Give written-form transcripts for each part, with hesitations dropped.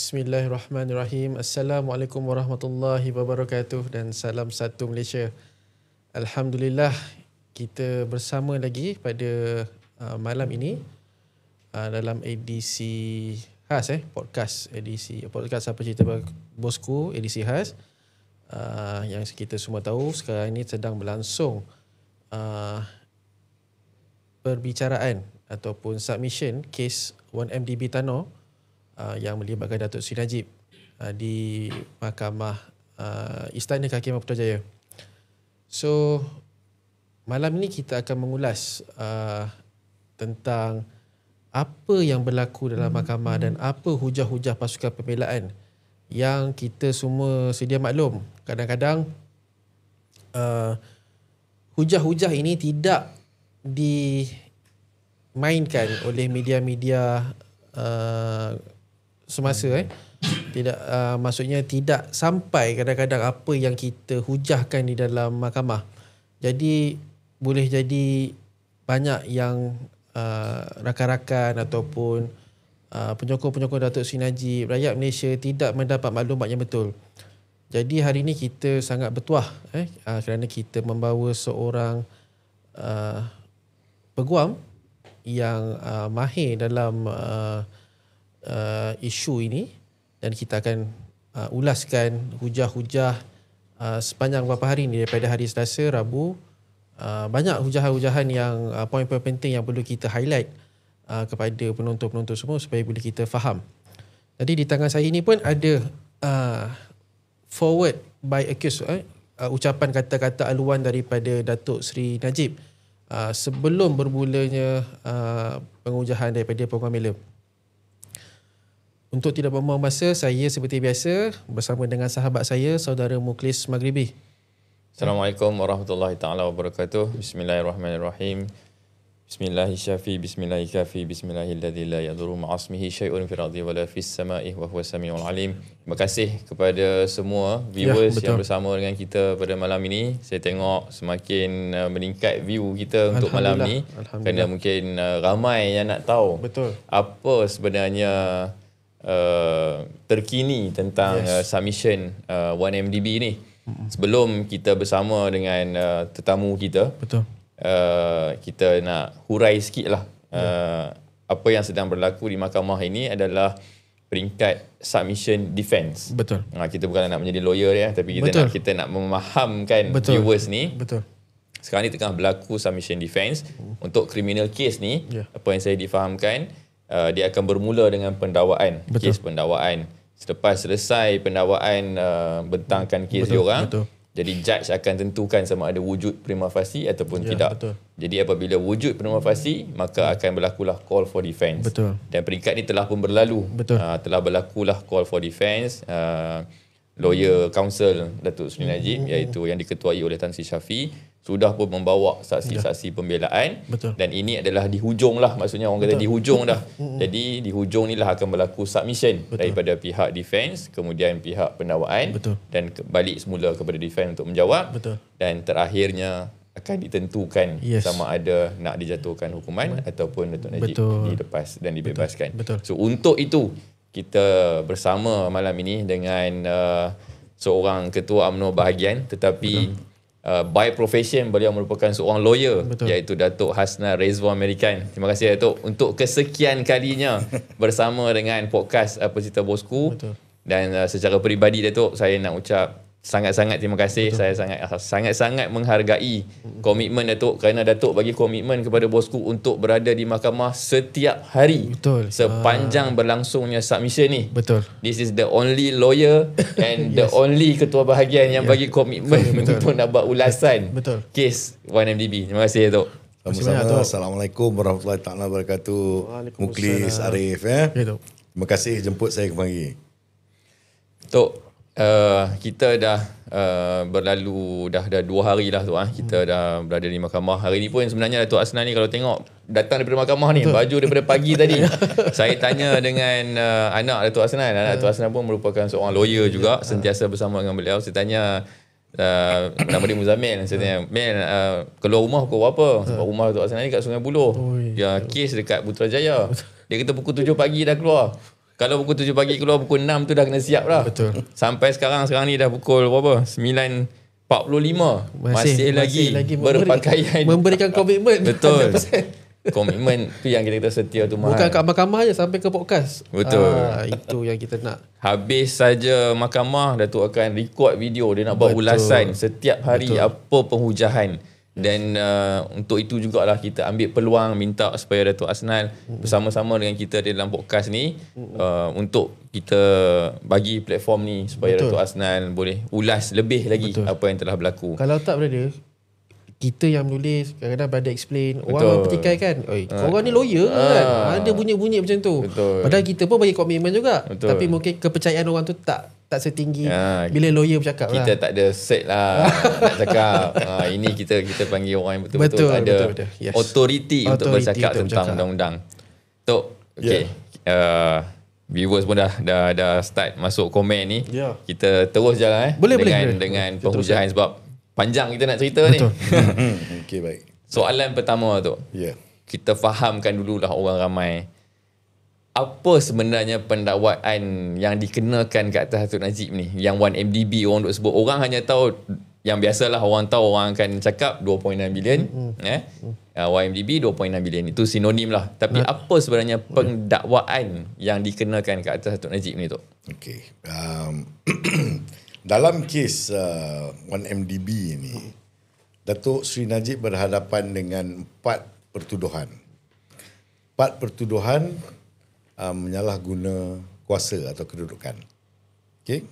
Bismillahirrahmanirrahim. Assalamualaikum warahmatullahi wabarakatuh dan salam satu Malaysia. Alhamdulillah kita bersama lagi pada malam ini dalam edisi khas edisi podcast Apa Cerita Bosku, edisi khas yang kita semua tahu sekarang ini sedang berlangsung perbicaraan ataupun submission kes 1MDB Tanah yang melibatkan Datuk Seri Najib di Mahkamah Istana Kehakiman Putrajaya. So malam ini kita akan mengulas tentang apa yang berlaku dalam mahkamah dan apa hujah-hujah pasukan pembelaan yang kita semua sedia maklum. Kadang-kadang hujah-hujah ini tidak dimainkan oleh media-media semasa tidak maksudnya tidak sampai kadang-kadang apa yang kita hujahkan di dalam mahkamah. Jadi boleh jadi banyak yang rakan-rakan ataupun penyokong-penyokong Datuk Seri Najib, rakyat Malaysia tidak mendapat maklumat yang betul. Jadi hari ini kita sangat bertuah kerana kita membawa seorang peguam yang mahir dalam isu ini dan kita akan ulaskan hujah-hujah sepanjang beberapa hari ini daripada hari Selasa, Rabu. Banyak hujahan-hujahan yang poin-poin penting yang perlu kita highlight kepada penonton-penonton semua supaya boleh kita faham. Jadi di tangan saya ini pun ada forward by accused, ucapan kata-kata aluan daripada Datuk Seri Najib sebelum bermulanya pengujahan daripada Pengurusan Mela. Untuk tidak membuang masa, saya seperti biasa bersama dengan sahabat saya, Saudara Mukhlis Maghribi. Assalamualaikum warahmatullahi taala wabarakatuh. Bismillahirrahmanirrahim. Bismillahirrahmanirrahim. Bismillahirrahmanirrahim. Bismillahilladzi la yadurru ma'asmihi syai'un fil ardi wala fis sama'i wa huwas samiul alim. Terima kasih kepada semua viewers yang bersama dengan kita pada malam ini. Saya tengok semakin meningkat view kita untuk malam ni kerana mungkin ramai yang nak tahu apa sebenarnya terkini tentang submission 1MDB ni. Sebelum kita bersama dengan tetamu kita, kita nak hurai sikit lah apa yang sedang berlaku di mahkamah ini adalah peringkat submission defense. Kita bukan nak menjadi lawyer tapi kita nak memahamkan viewers ni. Sekarang ni tengah berlaku submission defense. Untuk criminal case ni, apa yang saya difahamkan, dia akan bermula dengan pendakwaan, kes pendakwaan. Selepas selesai pendakwaan bentangkan kes diorang, jadi judge akan tentukan sama ada wujud prima facie ataupun tidak. Jadi apabila wujud prima facie, maka akan berlakulah call for defense. Dan peringkat ni telah pun berlalu. Telah berlakulah call for defense. Lawyer counsel Datuk Seri Najib, iaitu yang diketuai oleh Tan Sri Shafie, sudah pun membawa saksi-saksi pembelaan. Dan ini adalah di hujung lah, maksudnya orang kata di hujung dah. Jadi di hujung ni lah akan berlaku submission daripada pihak defense, kemudian pihak pendakwaan, dan balik semula kepada defense untuk menjawab. Dan terakhirnya akan ditentukan sama ada nak dijatuhkan hukuman ataupun Datuk Najib dilepas dan dibebaskan. So untuk itu kita bersama malam ini dengan seorang ketua UMNO bahagian, tetapi by profession beliau merupakan seorang lawyer, iaitu Datuk Hasnal Rezwan American. Terima kasih Datuk untuk kesekian kalinya bersama dengan podcast Apa Cerita Bosku. Dan secara peribadi Datuk, saya nak ucap sangat-sangat terima kasih. Saya sangat-sangat menghargai komitmen Datuk, kerana Datuk bagi komitmen kepada bosku untuk berada di mahkamah setiap hari sepanjang berlangsungnya submission ni. This is the only lawyer and the only ketua bahagian yang bagi komitmen untuk nak buat ulasan kes 1MDB. Terima kasih Datuk. Sama-sama. Assalamualaikum warahmatullahi taala wabarakatuh. Mukhlis, Arif terima kasih jemput saya kemari. Datuk, kita dah berlalu dah 2 hari lah tu kita dah berada di mahkamah. Hari ni pun sebenarnya Datuk Hasnal ni kalau tengok datang daripada mahkamah ni, baju daripada pagi tadi. Saya tanya dengan anak Datuk Hasnal. Anak Datuk Hasnal pun merupakan seorang lawyer juga, sentiasa bersama dengan beliau. Saya tanya, nama dia Muzammil. Saya tanya, Mel, keluar rumah pukul berapa? Sebab rumah Datuk Hasnal ni kat Sungai Buloh. Dia kes dekat Putrajaya. Dia kata pukul 7 pagi dah keluar. Kalau pukul 7 pagi keluar, pukul 6 tu dah kena siap dah. Betul. Sampai sekarang ni dah pukul berapa? 9.45. Masih lagi berpakaian. Memberikan komitmen. Betul. Komitmen tu yang kita setia tu mahal. Bukan kat mahkamah je, sampai ke podcast. Betul. Itu yang kita nak. Habis saja mahkamah, Datuk akan record video. Dia nak buat ulasan setiap hari apa penghujahan. Dan untuk itu jugalah kita ambil peluang minta supaya Datuk Asnal bersama-sama dengan kita dalam podcast ni untuk kita bagi platform ni supaya Datuk Asnal boleh ulas lebih lagi apa yang telah berlaku. Kalau tak berada, kita yang menulis kadang-kadang berada explain, orang petikai kan, korang ni lawyer kan, ada bunyi-bunyi macam tu. Padahal kita pun bagi komitmen juga. Tapi mungkin kepercayaan orang tu tak setinggi bila lawyer bercakap kita tak ada set lah nak cakap. Ini kita panggil orang yang betul-betul ada authority untuk bercakap tentang undang-undang. Tok, okay. Viewers pun dah start masuk komen ni. Kita terus jalan boleh. dengan penghujahan sebab panjang kita nak cerita ni. Okey, baik. Soalan pertama tu. Kita fahamkan dululah orang ramai. Apa sebenarnya pendakwaan yang dikenakan kat atas Datuk Najib ni? Yang 1MDB orang duk sebut. Orang hanya tahu, yang biasalah orang tahu, orang akan cakap 2.9 bilion. 1MDB 2.9 bilion. Itu sinonim lah. Tapi apa sebenarnya pendakwaan yang dikenakan kat atas Datuk Najib ni tu? Okey. Dalam kes 1MDB ini, Datuk Seri Najib berhadapan dengan 4 pertuduhan. 4 pertuduhan menyalahguna kuasa atau kedudukan. Okey.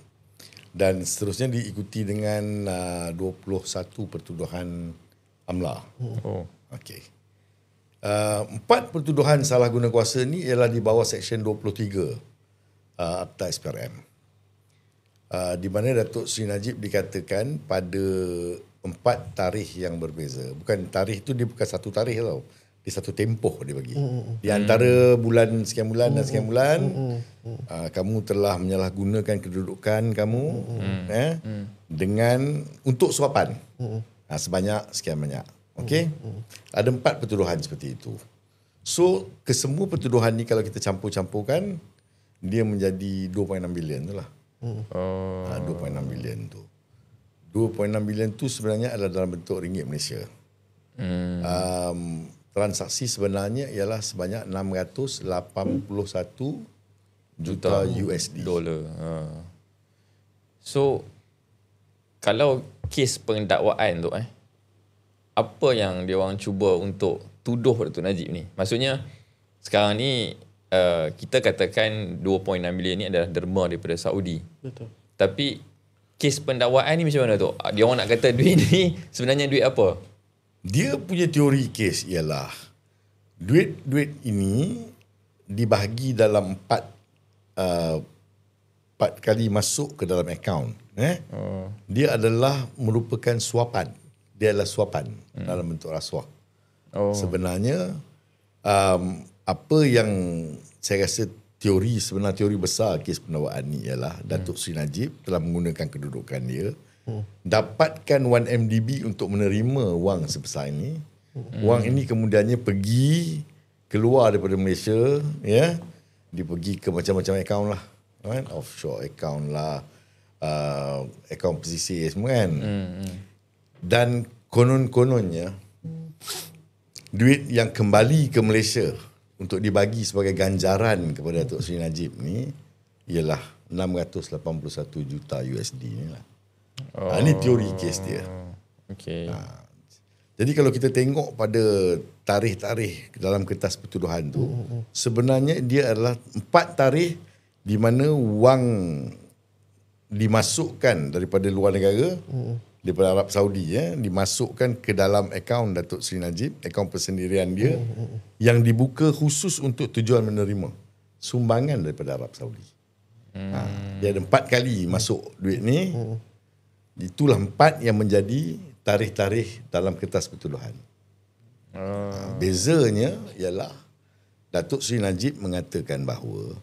Dan seterusnya diikuti dengan 21 pertuduhan AMLA. Okey. 4 pertuduhan salah guna kuasa ni ialah di bawah Seksyen 23 Akta SPRM. Di mana Datuk Seri Najib dikatakan pada 4 tarikh yang berbeza. Bukan tarikh tu, dia bukan satu tarikh tau. Dia satu tempoh dia bagi. Di antara bulan sekian bulan dan sekian bulan, kamu telah menyalahgunakan kedudukan kamu dengan untuk suapan. Sebanyak sekian banyak. Okey? Ada 4 pertuduhan seperti itu. So, kesemua pertuduhan ni kalau kita campur-campurkan, dia menjadi 2.6 bilion tu lah. 2.6 bilion tu. 2.6 bilion tu sebenarnya adalah dalam bentuk ringgit Malaysia. Transaksi sebenarnya ialah sebanyak 681 juta USD. Dolar. So, kalau kes pendakwaan tu apa yang dia orang cuba untuk tuduh Datuk Najib ni? Maksudnya, sekarang ni kita katakan 2.6 bilion ni adalah derma daripada Saudi. Betul. Tapi kes pendakwaan ni macam mana tu? Dia orang nak kata duit ni sebenarnya duit apa? Dia punya teori kes ialah duit ini dibahagi dalam 4 kali masuk ke dalam akaun. Dia adalah merupakan suapan. Dia adalah suapan dalam bentuk rasuah. Sebenarnya apa yang saya rasa teori besar kes pendakwaan ni ialah Datuk Seri Najib telah menggunakan kedudukan dia dapatkan 1MDB untuk menerima wang sebesar ini. Wang ini kemudiannya pergi keluar daripada Malaysia, ya. Dia pergi ke macam-macam akaun lah, kan? Offshore akaun lah, akaun pesisir semua kan. Dan konon-kononnya duit yang kembali ke Malaysia untuk dibagi sebagai ganjaran kepada Datuk Seri Najib ni ialah 681 juta USD ni lah. Ini teori kes dia. Okay. Jadi kalau kita tengok pada tarikh-tarikh dalam kertas pertuduhan tu, sebenarnya dia adalah 4 tarikh di mana wang dimasukkan daripada luar negara, daripada Arab Saudi, dimasukkan ke dalam akaun Datuk Seri Najib, akaun persendirian dia, yang dibuka khusus untuk tujuan menerima sumbangan daripada Arab Saudi. Dia ada 4 kali masuk duit ni. Itulah 4 yang menjadi tarikh-tarikh dalam kertas pertuduhan. Bezanya ialah Datuk Seri Najib mengatakan bahawa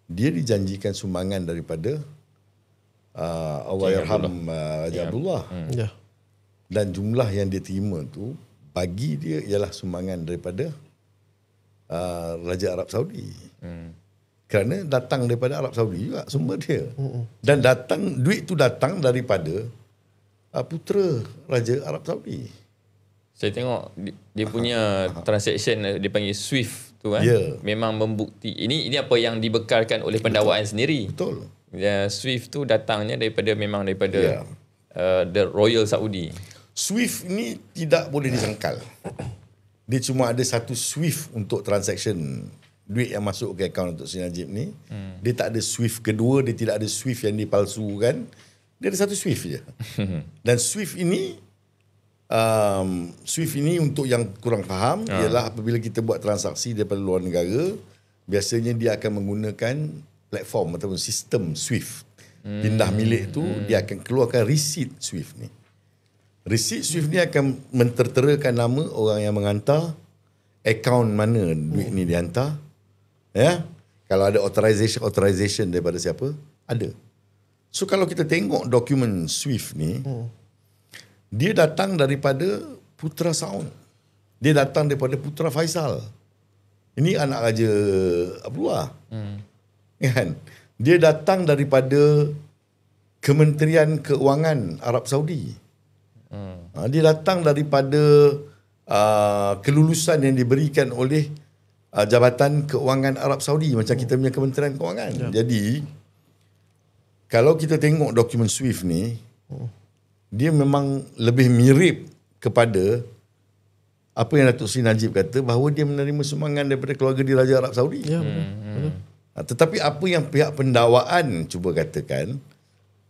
dia dijanjikan sumbangan daripada Allahyarham Raja Abdullah. Dan jumlah yang dia terima tu bagi dia ialah sumbangan daripada Raja Arab Saudi. Kerana datang daripada Arab Saudi juga sumber dia. Dan duit tu datang daripada putera Raja Arab Saudi. Saya tengok dia punya transaction dia panggil SWIFT tu kan. Memang membukti ini apa yang dibekalkan oleh pendakwaan sendiri. Betul. SWIFT tu datangnya daripada the Royal Saudi. SWIFT ni tidak boleh disangkal. Dia cuma ada satu SWIFT untuk transaction duit yang masuk ke akaun untuk Sri Najib ni. Dia tak ada SWIFT kedua, dia tidak ada SWIFT yang dipalsukan. Dia ada satu SWIFT je. Dan SWIFT ini untuk yang kurang faham ialah apabila kita buat transaksi daripada luar negara, biasanya dia akan menggunakan platform ataupun sistem SWIFT. Pindah milik tu dia akan keluarkan resit SWIFT ni. Resit SWIFT ni akan menterterakan nama orang yang menghantar, akaun mana duit ni dihantar. Ya. Kalau ada authorization daripada siapa? Ada. So kalau kita tengok dokumen SWIFT ni, dia datang daripada Putera Saud. Dia datang daripada Putera Faisal. Ini anak Raja Abdullah. Kan? Dia datang daripada Kementerian Keuangan Arab Saudi. Dia datang daripada kelulusan yang diberikan oleh Jabatan Keuangan Arab Saudi, macam kita punya Kementerian Keuangan. Jadi kalau kita tengok dokumen SWIFT ni, dia memang lebih mirip kepada apa yang Datuk Seri Najib kata, bahawa dia menerima sumbangan daripada keluarga di Raja Arab Saudi. Betul. Tetapi apa yang pihak pendakwaan cuba katakan,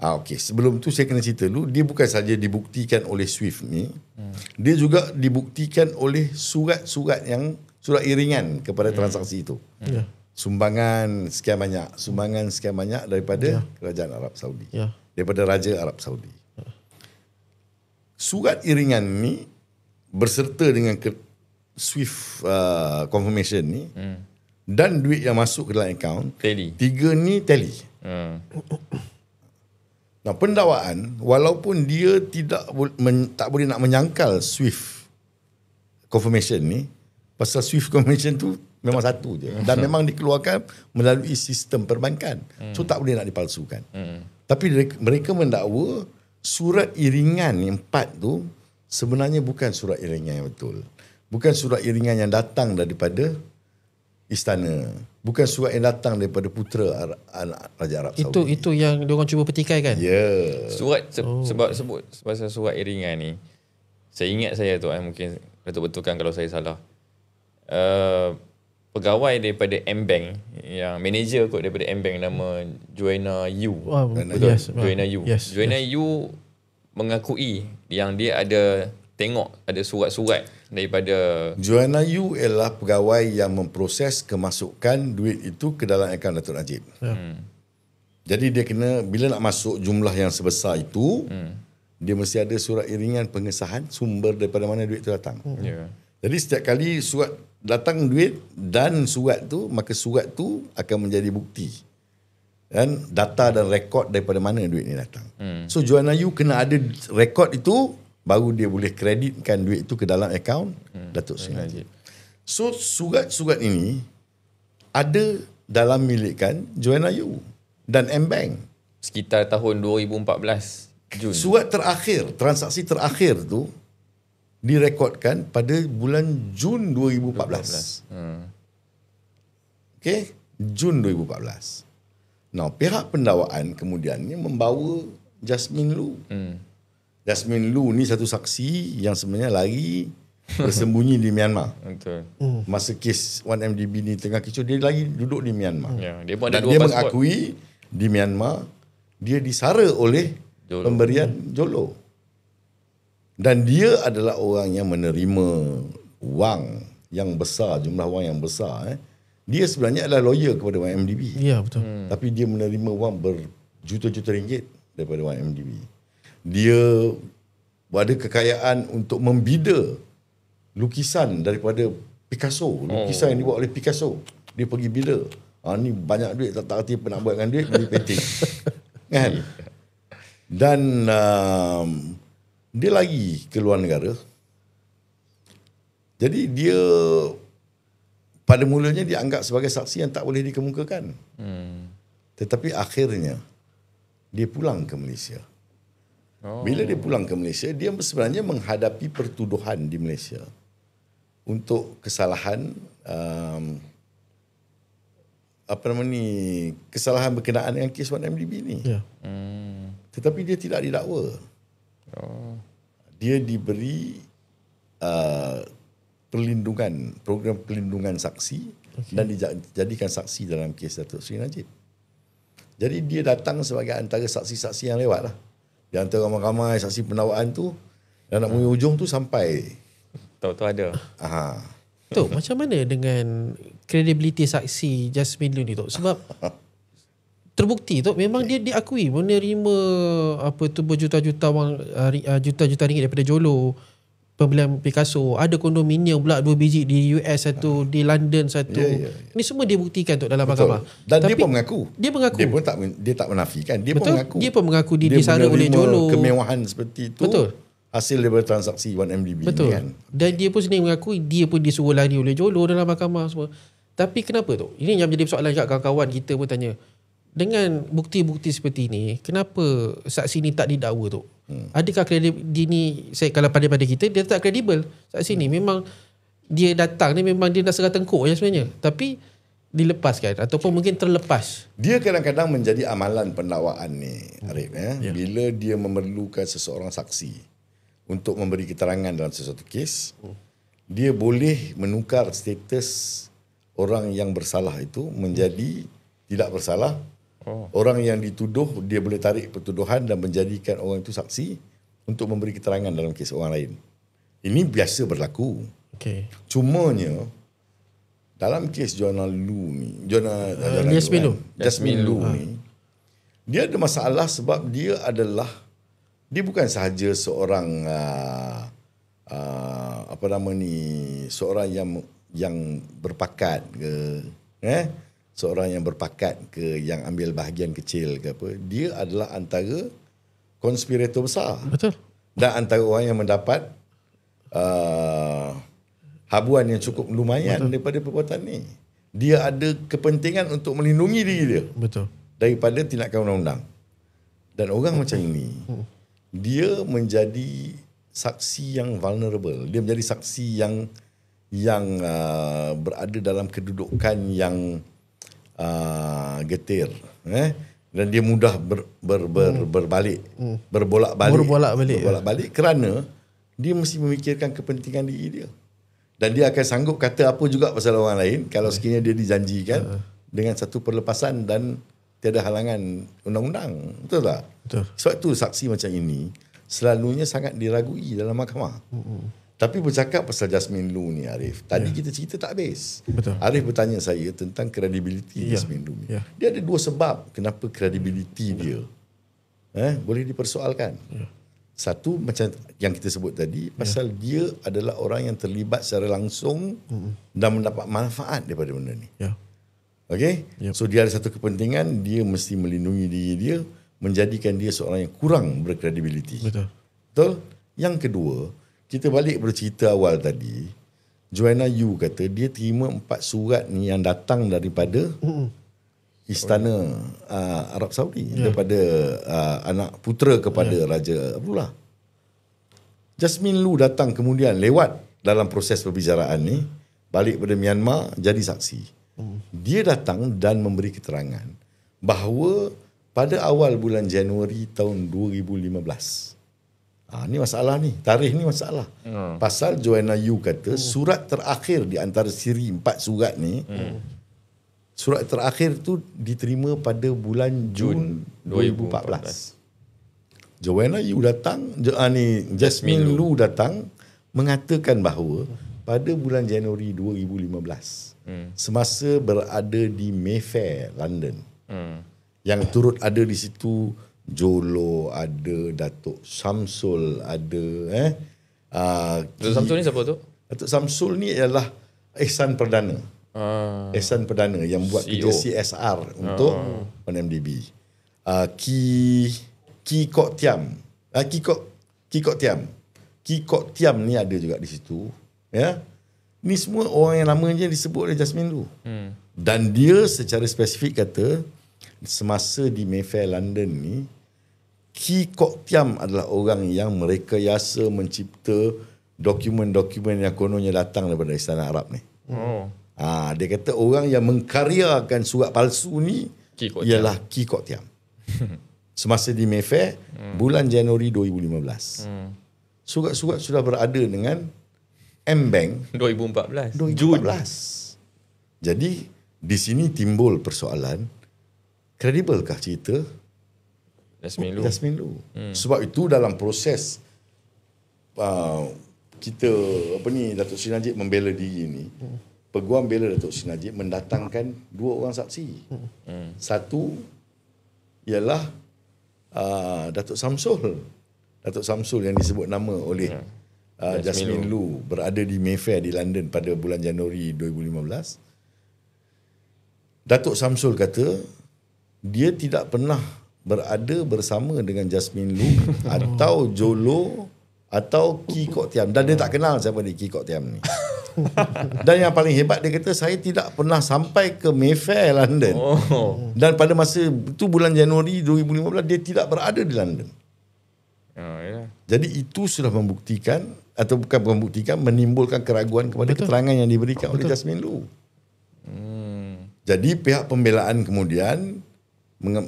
okey, sebelum tu saya kena cerita dulu, dia bukan saja dibuktikan oleh SWIFT ni, dia juga dibuktikan oleh surat iringan kepada transaksi itu. Sumbangan sekian banyak daripada Kerajaan Arab Saudi. Daripada Raja Arab Saudi. Surat iringan ni berserta dengan SWIFT confirmation ni dan duit yang masuk ke dalam akaun, tiga ni tally. Nah, pendakwaan walaupun dia tak boleh nak menyangkal SWIFT confirmation ni, pasal SWIFT confirmation tu memang satu je dan memang dikeluarkan melalui sistem perbankan. So tak boleh nak dipalsukan. Tapi mereka mendakwa surat iringan yang 4 tu sebenarnya bukan surat iringan yang betul. Bukan surat iringan yang datang daripada istana. Bukan surat yang datang daripada putera Raja Arab Saudi. Itu yang diorang cuba petikai kan? Ya. Surat sebut pasal surat iringan ni. Saya ingat saya tu mungkin Datuk betulkan kalau saya salah. Pegawai daripada M-Bank, yang manager kot daripada M-Bank nama Joanna Yu. Betul? Joanna Yu. Joanna Yu mengakui yang dia ada ada surat-surat daripada Joanna Yu ialah pegawai yang memproses kemasukan duit itu ke dalam akaun Datuk Najib. Jadi dia kena, bila nak masuk jumlah yang sebesar itu, dia mesti ada surat iringan pengesahan sumber daripada mana duit itu datang. Jadi setiap kali surat datang duit dan surat tu, maka surat tu akan menjadi bukti dan data dan rekod daripada mana duit ni datang. So Joanna Yu kena ada rekod itu, baru dia boleh kreditkan duit itu ke dalam akaun Datuk Seri Najib. So surat-surat ini ada dalam milikan Joanna Yu dan M-Bank sekitar tahun 2014 Jun. Surat terakhir, transaksi terakhir tu direkodkan pada bulan Jun 2014. Okey, Jun 2014. Nah, pihak pendakwaan kemudiannya membawa Jasmine Lu. Jasmine Lu ni satu saksi yang sebenarnya lari bersembunyi di Myanmar. Betul. Masa kes 1MDB ni tengah kecoh, dia lagi duduk di Myanmar. Dia pun ada dan dua dia pasport. mengakui di Myanmar dia disara oleh pemberian Jolo. Dan dia adalah orang yang menerima wang yang besar, jumlah wang yang besar. Dia sebenarnya adalah lawyer kepada 1MDB. Ya, betul. Tapi dia menerima wang berjuta-juta ringgit daripada 1MDB. Dia ada kekayaan untuk membida lukisan daripada Picasso. Lukisan yang dibuat oleh Picasso. Dia pergi bida. Ni banyak duit, tak erti apa nak buat dengan duit, beli painting. Kan? Dan dia lagi ke luar negara. Jadi dia pada mulanya dianggap sebagai saksi yang tak boleh dikemukakan. Tetapi akhirnya dia pulang ke Malaysia. Bila dia pulang ke Malaysia, dia sebenarnya menghadapi pertuduhan di Malaysia untuk kesalahan kesalahan berkenaan dengan kes 1MDB ni. Tetapi dia tidak didakwa. Dia diberi program perlindungan saksi dan dijadikan saksi dalam kes Datuk Seri Najib. Jadi dia datang sebagai antara saksi-saksi yang lewat lah. Di antara ramai-ramai saksi pendakwaan tu, dan nak punya ujung tu sampai Tahu-tahu ada. Tok, macam mana dengan kredibiliti saksi Jasmine Lu ni, Tok? Sebab terbukti, Tok, memang dia diakui menerima berjuta-juta wang, juta-juta ringgit daripada Jolo, pembelian Picasso, ada kondominium pula 2 biji di US satu, di London satu. Ini semua dia buktikan, Tok, dalam mahkamah. Dan tapi, dia pun mengaku. Dia pun dia tak menafikan. Dia Betul. pun mengaku. Dia pun mengaku dia disara oleh Jolo. Kemewahan seperti itu. Betul. Hasil daripada transaksi 1MDB. Betul. Ni kan. Dan dia pun sendiri mengakui dia pun disuruh lari oleh Jolo dalam mahkamah semua. Tapi kenapa tu? Ini yang menjadi persoalan juga, kawan-kawan kita pun tanya. Dengan bukti-bukti seperti ini, kenapa saksi ni tak didakwa tu? Adakah dia ni, kalau pada kita, dia tak kredibel. Saksi ni memang dia datang ni memang dia dah serah tengkuk je sebenarnya. Tapi dilepaskan ataupun mungkin terlepas. Dia kadang-kadang menjadi amalan pendakwaan ni, Arif. Bila dia memerlukan seseorang saksi untuk memberi keterangan dalam sesuatu kes, dia boleh menukar status orang yang bersalah itu menjadi tidak bersalah. Orang yang dituduh, dia boleh tarik pertuduhan dan menjadikan orang itu saksi untuk memberi keterangan dalam kes orang lain. Ini biasa berlaku. Cumanya dalam kes Jasmine Lu ni, dia ada masalah sebab dia bukan sahaja seorang seorang yang berpakat ke, seorang yang berpakat ke, yang ambil bahagian kecil ke apa. Dia adalah antara konspirator besar. Betul. Dan antara orang yang mendapat habuan yang cukup lumayan daripada perbuatan ni. Dia ada kepentingan untuk melindungi diri dia. Betul. Daripada tindakan undang-undang. Dan orang macam ini, dia menjadi saksi yang vulnerable. Dia menjadi saksi yang berada dalam kedudukan yang getir, dan dia mudah berbolak-balik kerana dia mesti memikirkan kepentingan diri dia, dan dia akan sanggup kata apa juga pasal orang lain kalau sekiranya dia dijanjikan dengan satu perlepasan dan tiada halangan undang-undang. Betul tak? Betul. Sebab tu saksi macam ini selalunya sangat diragui dalam mahkamah. Tapi bercakap pasal Jasmine Lu ni, Arif, tadi kita cerita tak habis. Betul. Arif bertanya saya tentang kredibiliti Jasmine Lu ni. Dia ada 2 sebab kenapa kredibiliti dia boleh dipersoalkan. Satu, macam yang kita sebut tadi, pasal dia adalah orang yang terlibat secara langsung dan mendapat manfaat daripada benda ni. Okay? So dia ada satu kepentingan, dia mesti melindungi diri dia, menjadikan dia seorang yang kurang berkredibiliti. Betul? Yang kedua, kita balik bercerita awal tadi, Joanna Yu kata dia terima 4 surat ni yang datang daripada istana Arab Saudi, daripada anak putera kepada Raja Abdullah. Jasmine Lu datang kemudian lewat dalam proses perbicaraan ni, balik pada Myanmar jadi saksi. Dia datang dan memberi keterangan bahawa pada awal bulan Januari tahun 2015, ni masalah ni, tarikh ni masalah. Pasal Joanna Yu kata surat terakhir di antara siri 4 surat ni, surat terakhir tu diterima pada bulan Jun 2014. Joanna Yu datang, Jasmine Lu datang mengatakan bahawa pada bulan Januari 2015, semasa berada di Mayfair, London, yang turut ada di situ Jolo, ada Datuk Samsul, ada Datuk Samsul ni siapa tu? Datuk Samsul ni ialah Ihsan Perdana. Ihsan Perdana yang buat CEO. Kerja CSR untuk 1MDB. Ki Kok Tiam. Ki Kok Tiam ni ada juga di situ, ya. Ni semua orang yang lama je disebut oleh Jasmine Lu. Dan dia secara spesifik kata semasa di Mayfair London ni, Ki Kok Tiam adalah orang yang merekayasa mencipta dokumen-dokumen yang kononnya datang daripada Istana Arab ni. Dia kata orang yang mengkaryakan surat palsu ni ialah Ki Kok Tiam. Semasa di Mayfair bulan Januari 2015. Surat-surat sudah berada dengan M-Bank 2014. Jun. Jadi di sini timbul persoalan, kredibelkah cerita Jasmine Lu? Sebab itu dalam proses kita Datuk Seri Najib membela diri ni, Peguam bela Datuk Seri Najib mendatangkan 2 orang saksi. Satu ialah Datuk Samsul yang disebut nama oleh Jasmine Lu berada di Mayfair di London pada bulan Januari 2015. Datuk Samsul kata dia tidak pernah berada bersama dengan Jasmine Lu atau Jolo atau Ki Kok Tiam, dan dia tak kenal siapa ni Ki Kok Tiam ni. Dan yang paling hebat, dia kata saya tidak pernah sampai ke Mayfair London. Dan pada masa itu bulan Januari 2015 dia tidak berada di London. Jadi itu sudah membuktikan, atau bukan membuktikan, menimbulkan keraguan kepada keterangan yang diberikan oleh Jasmine Lu. Jadi pihak pembelaan kemudian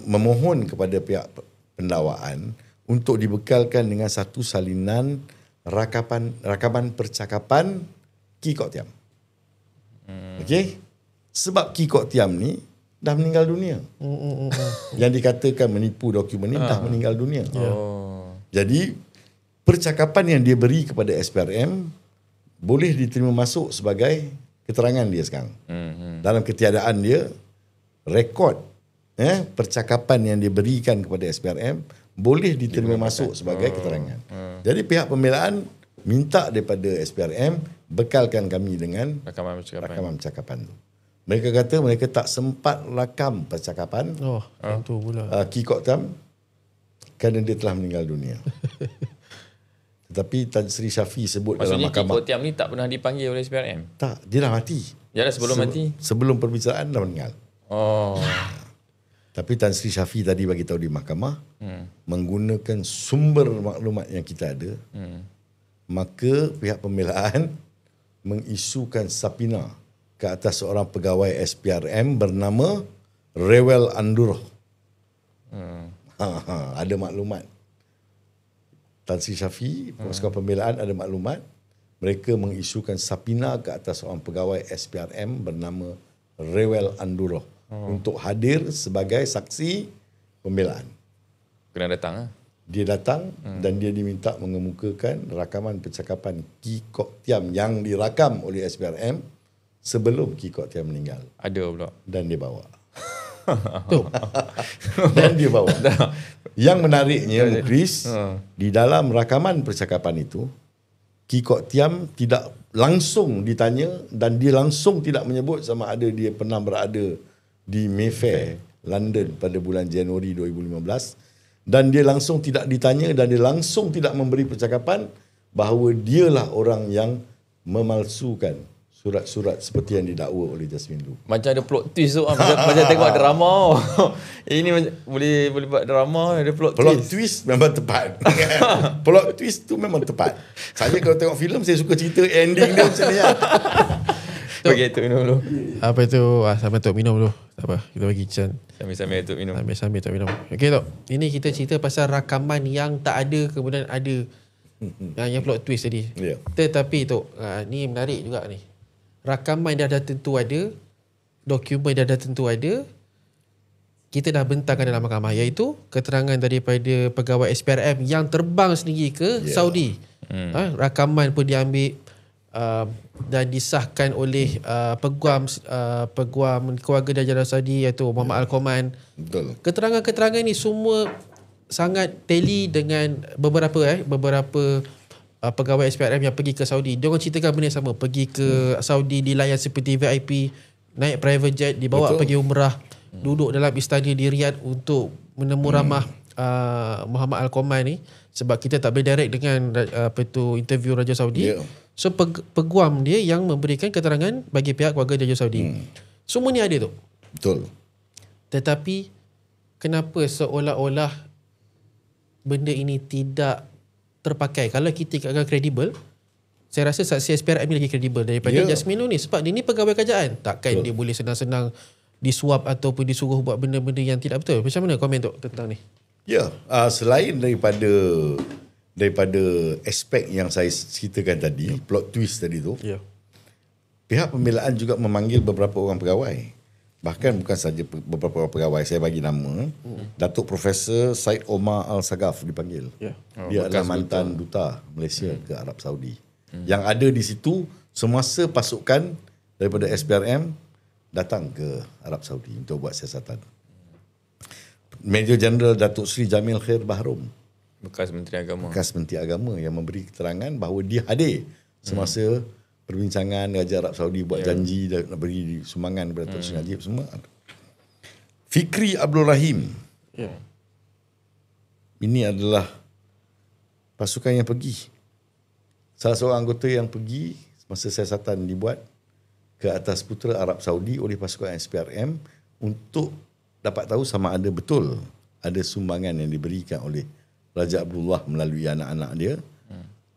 memohon kepada pihak pendakwaan untuk dibekalkan dengan satu salinan rakaman percakapan Ki Kok Tiam. Okey? Sebab Ki Kok Tiam ni dah meninggal dunia. Yang dikatakan menipu dokumen ni dah meninggal dunia. Jadi percakapan yang dia beri kepada SPRM boleh diterima masuk sebagai keterangan dia sekarang. Dalam ketiadaan dia, rekod percakapan yang dia berikan kepada SPRM boleh diterima masuk sebagai keterangan. Jadi pihak pembelaan minta daripada SPRM bekalkan kami dengan rakaman percakapan tu. Mereka kata mereka tak sempat rakam percakapan itu pula Ki Kok Tiam kerana dia telah meninggal dunia. Tetapi Tan Sri Syafi sebut dalam mahkamah. Maksudnya Ki Kok Tiam ni tak pernah dipanggil oleh SPRM? Tak, dia dah mati. Dia dah sebelum mati? Sebelum perbicaraan dah meninggal. Tapi Tan Sri Syafi tadi bagi tahu di mahkamah, menggunakan sumber maklumat yang kita ada, maka pihak pembelaan mengisukan sapina ke atas seorang pegawai SPRM bernama Rewel Anduroh. Ada maklumat. Tan Sri Syafi, pasukan pembelaan ada maklumat, mereka mengisukan sapina ke atas seorang pegawai SPRM bernama Rewel Anduroh untuk hadir sebagai saksi pembelaan. Kena datang Dia datang dan dia diminta mengemukakan rakaman percakapan Ki Kok Tiam yang dirakam oleh SPRM sebelum Ki Kok Tiam meninggal. Ada pula. Dan dia bawa. Dan dia bawa. Yang menariknya, Chris, di dalam rakaman percakapan itu, Ki Kok Tiam tidak langsung ditanya dan dia langsung tidak menyebut sama ada dia pernah berada di Mayfair, London pada bulan Januari 2015, dan dia langsung tidak ditanya dan dia langsung tidak memberi percakapan bahawa dialah orang yang memalsukan surat-surat seperti yang didakwa oleh Jasmine Lu. Macam ada plot twist tu macam tengok drama. Ini boleh buat drama, ada plot twist memang tepat. Plot twist tu memang tepat. Saya kalau tengok filem saya suka cerita ending dia macam ni lah. Bagi Tok minum dulu. Apa itu? Sambil Tok minum dulu. Tak apa, kita bagi Chan. Sambil Tok minum. Sambil Tok minum. Okey Tok, ini kita cerita pasal rakaman yang tak ada kemudian ada. Yang plot twist tadi. Tetapi Tok, ni menarik juga ni. Rakaman dah tentu ada, dokumen dah tentu ada, kita dah bentangkan dalam mahkamah, iaitu keterangan daripada pegawai SPRM yang terbang sendiri ke Saudi. Rakaman pun diambil dan disahkan oleh peguam keluarga Darjah Saudi iaitu Muhammad Al-Koman. Betul. Keterangan-keterangan ni semua sangat tally dengan beberapa pegawai SPRM yang pergi ke Saudi. Dia orang ceritakan benda yang sama. Pergi ke Saudi dilayan seperti VIP, naik private jet, dibawa pergi umrah, duduk dalam istana di Riyadh untuk menemu ramah Muhammad Al-Koman ni. Sebab kita tak boleh direct dengan interview Raja Saudi. So peguam dia yang memberikan keterangan bagi pihak keluarga Raja Saudi. Semua ni ada tu. Betul. Tetapi kenapa seolah-olah benda ini tidak terpakai? Kalau kita ikatkan kredibel, saya rasa saksi SPRM ni lagi kredibel daripada Jasmine Nur ni. Sebab dia ni pegawai kerajaan. Takkan dia boleh senang-senang disuap ataupun disuruh buat benda-benda yang tidak betul. Macam mana komen tu tentang ni? Ya, selain daripada aspek yang saya ceritakan tadi, plot twist tadi tu, pihak pembelaan juga memanggil beberapa orang pegawai. Bahkan bukan saja beberapa orang pegawai, saya bagi nama, Datuk Profesor Syed Omar Al-Sagaf dipanggil. Dia adalah mantan duta Malaysia ke Arab Saudi. Yang ada di situ semasa pasukan daripada SPRM datang ke Arab Saudi untuk buat siasatan. Major General Datuk Seri Jamil Khair Bahrom, Bekas Menteri Agama yang memberi keterangan bahawa dia hadir semasa perbincangan Raja Arab Saudi buat janji nak beri sumbangan kepada Datuk Seri Najib semua. Fikri Abdul Rahim. Ini adalah pasukan yang pergi. Salah seorang anggota yang pergi masa siasatan dibuat ke atas putera Arab Saudi oleh pasukan SPRM untuk dapat tahu sama ada betul ada sumbangan yang diberikan oleh Raja Abdullah melalui anak-anak dia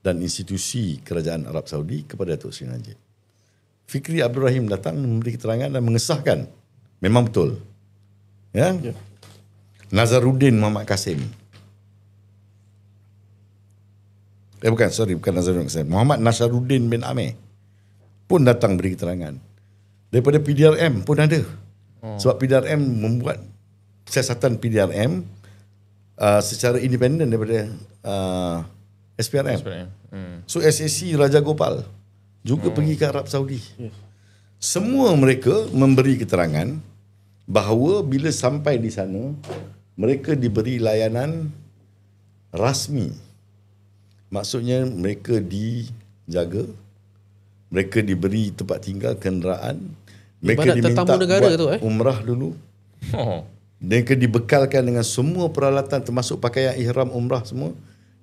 dan institusi kerajaan Arab Saudi kepada Datuk Seri Najib. Fikri Abdul Rahim datang memberi keterangan dan mengesahkan memang betul. Nazaruddin Muhammad Kasim. Bukan Nazaruddin Kasim. Muhammad Nasharuddin bin Amir pun datang beri keterangan. Daripada PDRM pun ada. Sebab PDRM membuat siasatan PDRM secara independen daripada SPRM. So SAC Raja Gopal juga pergi ke Arab Saudi. Semua mereka memberi keterangan bahawa bila sampai di sana mereka diberi layanan rasmi. Maksudnya mereka dijaga, mereka diberi tempat tinggal, kenderaan, mereka diminta buat umrah dulu. Mereka dibekalkan dengan semua peralatan termasuk pakaian ihram umrah semua.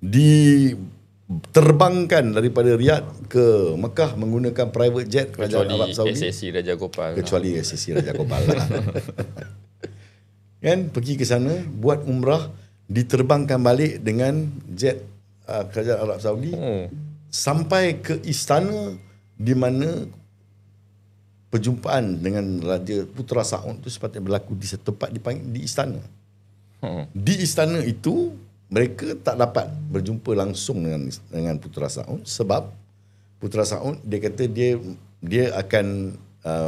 Diterbangkan daripada Riyadh ke Mekah menggunakan private jet kerajaan Arab Saudi. Kecuali SAC Raja Gopal. Kan pergi ke sana buat umrah, diterbangkan balik dengan jet kerajaan Arab Saudi sampai ke istana di mana perjumpaan dengan Raja Putera Saud itu sepatutnya berlaku di setempat di istana. Di istana itu mereka tak dapat berjumpa langsung dengan Putera Saud sebab Putera Saud dia kata dia akan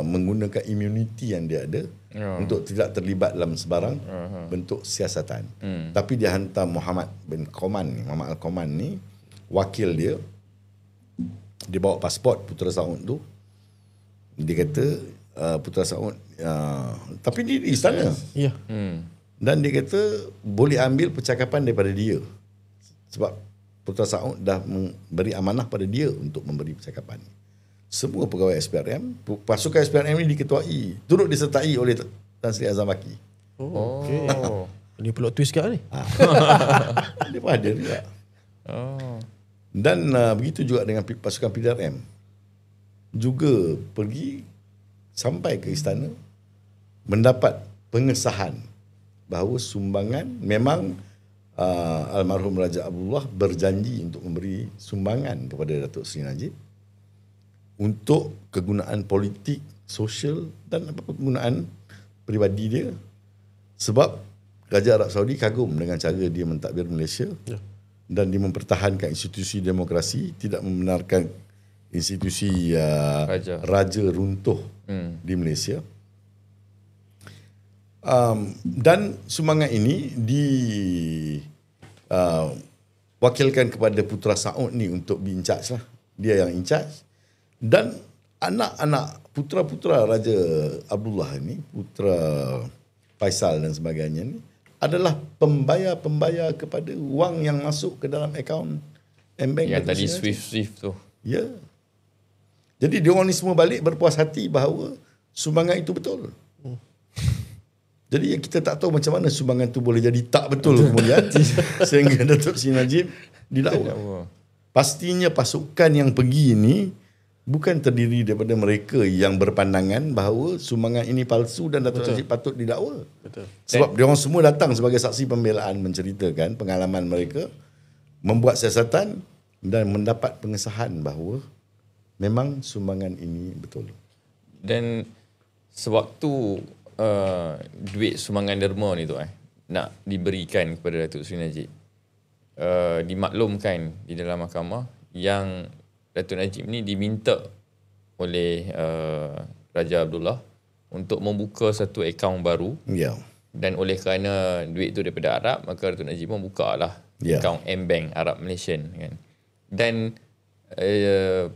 menggunakan immunity yang dia ada untuk tidak terlibat dalam sebarang bentuk siasatan. Tapi dia hantar Muhammad Al-Koman ni, wakil dia bawa pasport Putera Saud tu. Dia kata Putera Saud tapi dia di istana. Dan dia kata boleh ambil percakapan daripada dia sebab Putera Saud dah memberi amanah pada dia untuk memberi percakapan. Semua pegawai SPRM, pasukan SPRM ini diketuai, turut disertai oleh Tan Sri Azam Baki. Ini plot twist kat ni. Dia pun ada juga. Dan begitu juga dengan pasukan PDRM. Juga pergi sampai ke istana mendapat pengesahan bahawa sumbangan memang almarhum Raja Abdullah berjanji untuk memberi sumbangan kepada Datuk Seri Najib untuk kegunaan politik, sosial dan kegunaan peribadi dia. Sebab Raja Arab Saudi kagum dengan cara dia mentadbir Malaysia dan dia mempertahankan institusi demokrasi, tidak membenarkan institusi raja runtuh di Malaysia. Dan sumbangan ini diwakilkan kepada Putera Saud ni untuk be in charge lah. Dia yang in charge. Dan anak-anak putera-putera Raja Abdullah ni, putera Faisal dan sebagainya ni adalah pembayar-pembayar kepada wang yang masuk ke dalam akaun M-Bank. Yang tadi Swift tu. Ya. Jadi dia orang ni semua balik berpuas hati bahawa sumbangan itu betul. Jadi kita tak tahu macam mana sumbangan tu boleh jadi tak betul kemudian sehingga Datuk Seri Najib didakwa. pastinya pasukan yang pergi ini bukan terdiri daripada mereka yang berpandangan bahawa sumbangan ini palsu dan Datuk Najib patut didakwa. Betul. Sebab dia orang semua datang sebagai saksi pembelaan menceritakan pengalaman mereka, membuat siasatan dan mendapat pengesahan bahawa memang sumbangan ini betul. Dan sewaktu duit sumbangan derma ni tu nak diberikan kepada Datuk Seri Najib, dimaklumkan di dalam mahkamah yang Datuk Najib ni diminta oleh Raja Abdullah untuk membuka satu akaun baru. Ya. Dan oleh kerana duit tu daripada Arab, maka Datuk Najib pun buka lah akaun M-Bank Arab Malaysian kan. Dan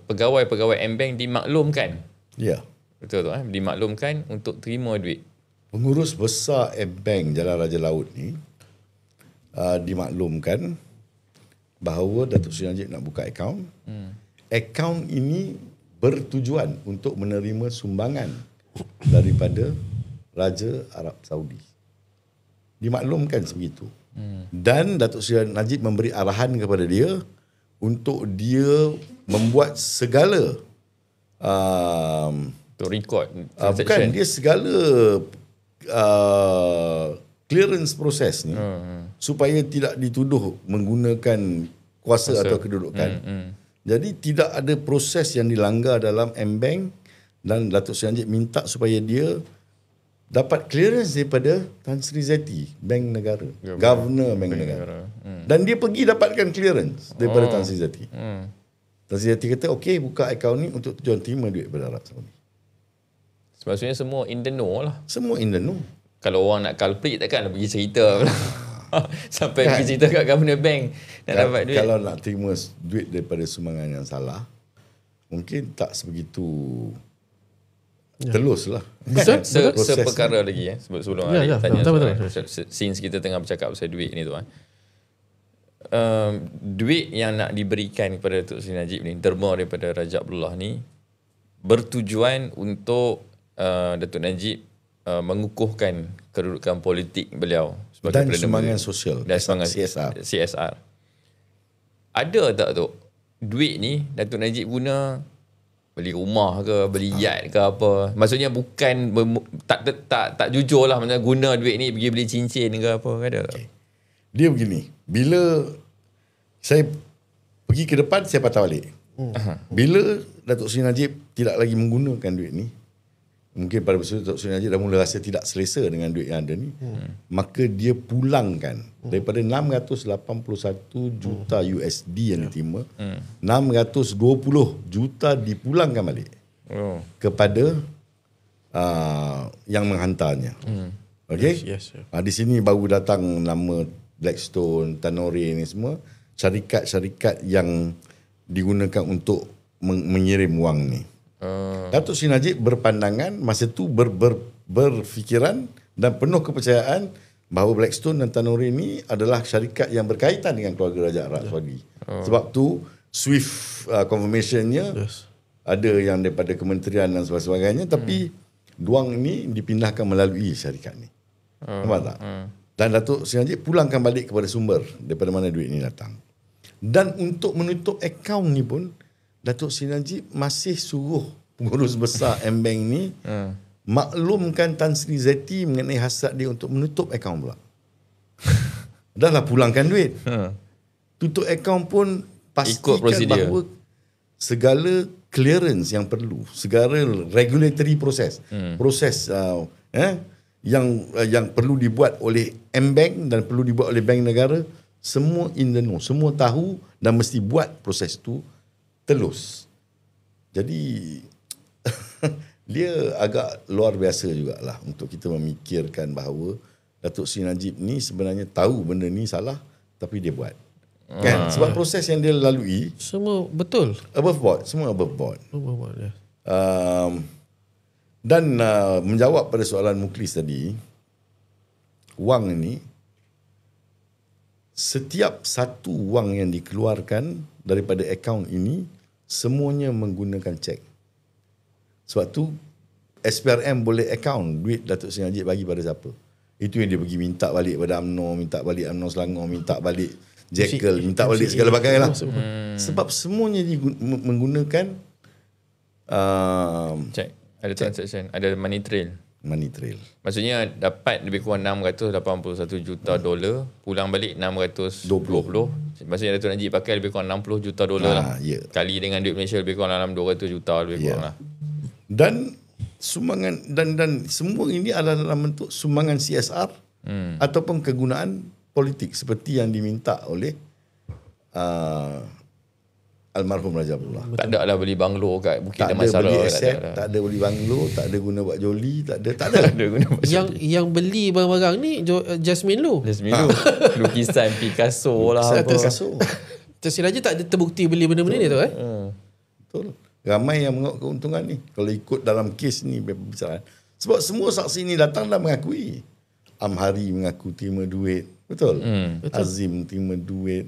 pegawai-pegawai M-Bank dimaklumkan. Ya. Betul tu dimaklumkan untuk terima duit. Pengurus besar M-Bank Jalan Raja Laut ni dimaklumkan bahawa Datuk Seri Najib nak buka akaun. Akaun ini bertujuan untuk menerima sumbangan daripada Raja Arab Saudi. Dimaklumkan sebegitu. Dan Datuk Seri Najib memberi arahan kepada dia untuk dia membuat segala untuk record bukan dia segala clearance proses ni supaya tidak dituduh menggunakan kuasa atau kedudukan. Jadi tidak ada proses yang dilanggar dalam M-Bank dan Datuk Seri Najib minta supaya dia dapat clearance daripada Tan Sri Zeti, Bank Negara, Governor Bank Negara. Dan dia pergi dapatkan clearance daripada Tan Sri Zeti. Tan Sri Zeti kata, okey, buka akaun ni untuk tujuan terima duit daripada Arab Saudi. Maksudnya semua in the know lah. Semua in the know. Kalau orang nak culprit takkan pergi cerita sampai pergi cerita kat Governor Bank nak dapat duit. Kalau nak terima duit daripada sumbangan yang salah, mungkin tak sebegitu telus lah. Betul? Seperkara lagi sebelum tanya since kita tengah bercakap pasal duit ni tu duit yang nak diberikan kepada Datuk Seri Najib ni, derma daripada Raja Abdullah ni, bertujuan untuk Datuk Najib mengukuhkan kedudukan politik beliau sebagai dan sumbangan sosial dan sumbangan CSR. Ada tak tu duit ni Datuk Najib guna beli rumah ke, beli yacht ke apa? Maksudnya bukan tak jujur lah, maksudnya guna duit ni pergi beli cincin ke apa, ada tak? Dia begini, bila saya pergi ke depan, saya patah balik. Bila Datuk Seri Najib tidak lagi menggunakan duit ni, mungkin pada masa Datuk Seri Najib dah mula rasa tidak selesa dengan duit yang ada ni, maka dia pulangkan daripada 681 juta USD yang diterima, 620 juta dipulangkan balik kepada yang menghantarnya. Okey? Yes. Di sini baru datang nama Blackstone, Tanore ni semua syarikat-syarikat yang digunakan untuk mengirim wang ni. Datuk Seri Najib berpandangan masa tu berfikiran dan penuh kepercayaan bahawa Blackstone dan Tanore ni adalah syarikat yang berkaitan dengan keluarga Raja Arab Saudi. Sebab tu Swift confirmationnya ada yang daripada kementerian dan sebagainya, tapi duang ni dipindahkan melalui syarikat ni. Nampak tak? Dan Datuk Seri Najib pulangkan balik kepada sumber daripada mana duit ni datang. Dan untuk menutup akaun ni pun Datuk Seri Najib masih suruh pengurus besar M-Bank ni maklumkan Tan Sri Zeti mengenai hasrat dia untuk menutup akaun pula. Dah lah pulangkan duit. Tutup akaun pun pastikan bahawa segala clearance yang perlu, segala regulatory proses, proses yang perlu dibuat oleh M-Bank dan perlu dibuat oleh Bank Negara, semua in the know, semua tahu dan mesti buat proses tu telus. Jadi dia agak luar biasa jugalah untuk kita memikirkan bahawa Datuk Seri Najib ni sebenarnya tahu benda ni salah tapi dia buat. Kan? Sebab proses yang dia lalui semua betul. Above board, semua above board. Ya. Dan menjawab pada soalan Muklis tadi, wang ini, setiap satu wang yang dikeluarkan daripada akaun ini, semuanya menggunakan cek. Sebab tu SPRM boleh akaun duit Datuk Seri Najib bagi pada siapa. Itu yang dia pergi minta balik pada UMNO, minta balik UMNO Selangor, minta balik Jekyll, minta balik segala bagai lah. Sebab semuanya menggunakan Check. Ada transaction, ada money trail. Maksudnya dapat lebih kurang $681 juta, pulang balik 620. Maksudnya Datuk Najib pakai lebih kurang $60 juta lah. Ya. Kali dengan duit Malaysia lebih kurang dalam 200 juta lebih kurang lah. Dan sumbangan dan semua ini adalah dalam bentuk sumbangan CSR ataupun kegunaan politik seperti yang diminta oleh almarhum Raja Abdullah. Tak ada lah beli banglo kat Bukit Tak ada Damansara. beli aset, tak ada beli banglo, tak ada guna buat joli, tak ada. Yang beli barang-barang ni Jasmine Lu. Lukisan Picasso lah. Picasso. Terus Raja tak ada terbukti beli benda-benda ni tu Betul. Ramai yang mengaku keuntungan ni kalau ikut dalam kes ni pembicaraan. Sebab semua saksi ni datang dah mengakui. Amhari mengaku terima duit. Betul. Azim terima duit.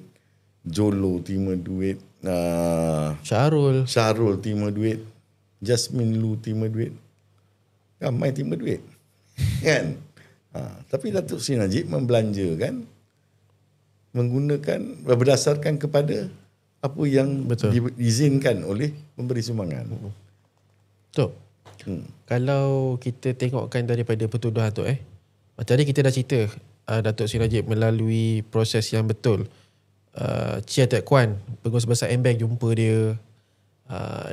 Jolo terima duit. Syahrul terima duit. Jasmine Lu terima duit. Ramai terima duit. Kan? Tapi Datuk Seri Najib membelanjakan menggunakan berdasarkan kepada apa yang diizinkan oleh pemberi sumbangan. Betul. Kalau kita tengokkan daripada pertuduhan tu macam tadi kita dah cerita Datuk Seri Najib melalui proses yang betul. Chia Tek Kwan, pengurus besar M-Bank jumpa dia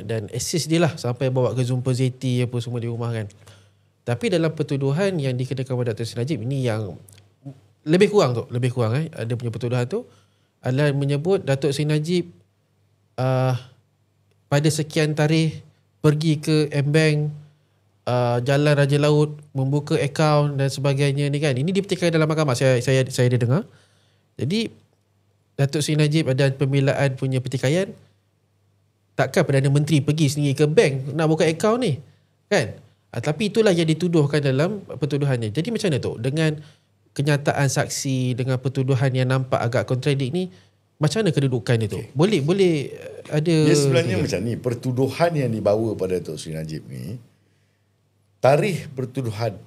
dan assist dia lah sampai bawa ke Zumpa Zeti apa semua di rumah kan. Tapi dalam pertuduhan yang dikenakan kepada Datuk Seri Najib ini yang lebih kurang ada punya pertuduhan tu adalah menyebut Datuk Seri Najib pada sekian tarikh pergi ke M-Bank, Jalan Raja Laut, membuka akaun dan sebagainya ni kan. Ini dipertikaikan dalam mahkamah, saya ada dengar. Jadi Datuk Seri Najib ada pembelaan punya pertikaian, takkan Perdana Menteri pergi sendiri ke bank nak buka akaun ni kan. Tapi itulah yang dituduhkan dalam pertuduhannya. Jadi macam mana tu dengan kenyataan saksi, dengan pertuduhan yang nampak agak kontradik ni, macam mana kedudukan itu? Boleh ada sebenarnya macam ni, pertuduhan yang dibawa pada Datuk Seri Najib ni, tarikh pertuduhan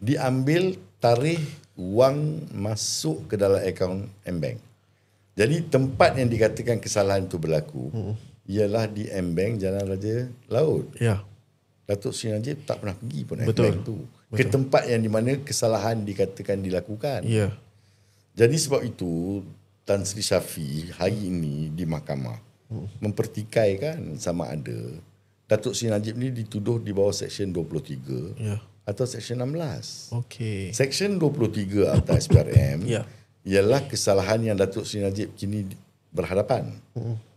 diambil tarikh wang masuk ke dalam akaun M-Bank. Jadi tempat yang dikatakan kesalahan itu berlaku ialah di M-Bank Jalan Raja Laut. Ya. Datuk Seri Najib tak pernah pergi pun M-Bank tu ke tempat yang di mana kesalahan dikatakan dilakukan. Ya. Jadi sebab itu Tan Sri Shafie hari ini di mahkamah mempertikaikan sama ada Datuk Seri Najib ni dituduh di bawah Seksyen 23 atau Seksyen 16. Okey. Seksyen 23 Akta SPRM ialah kesalahan yang Datuk Seri Najib kini berhadapan.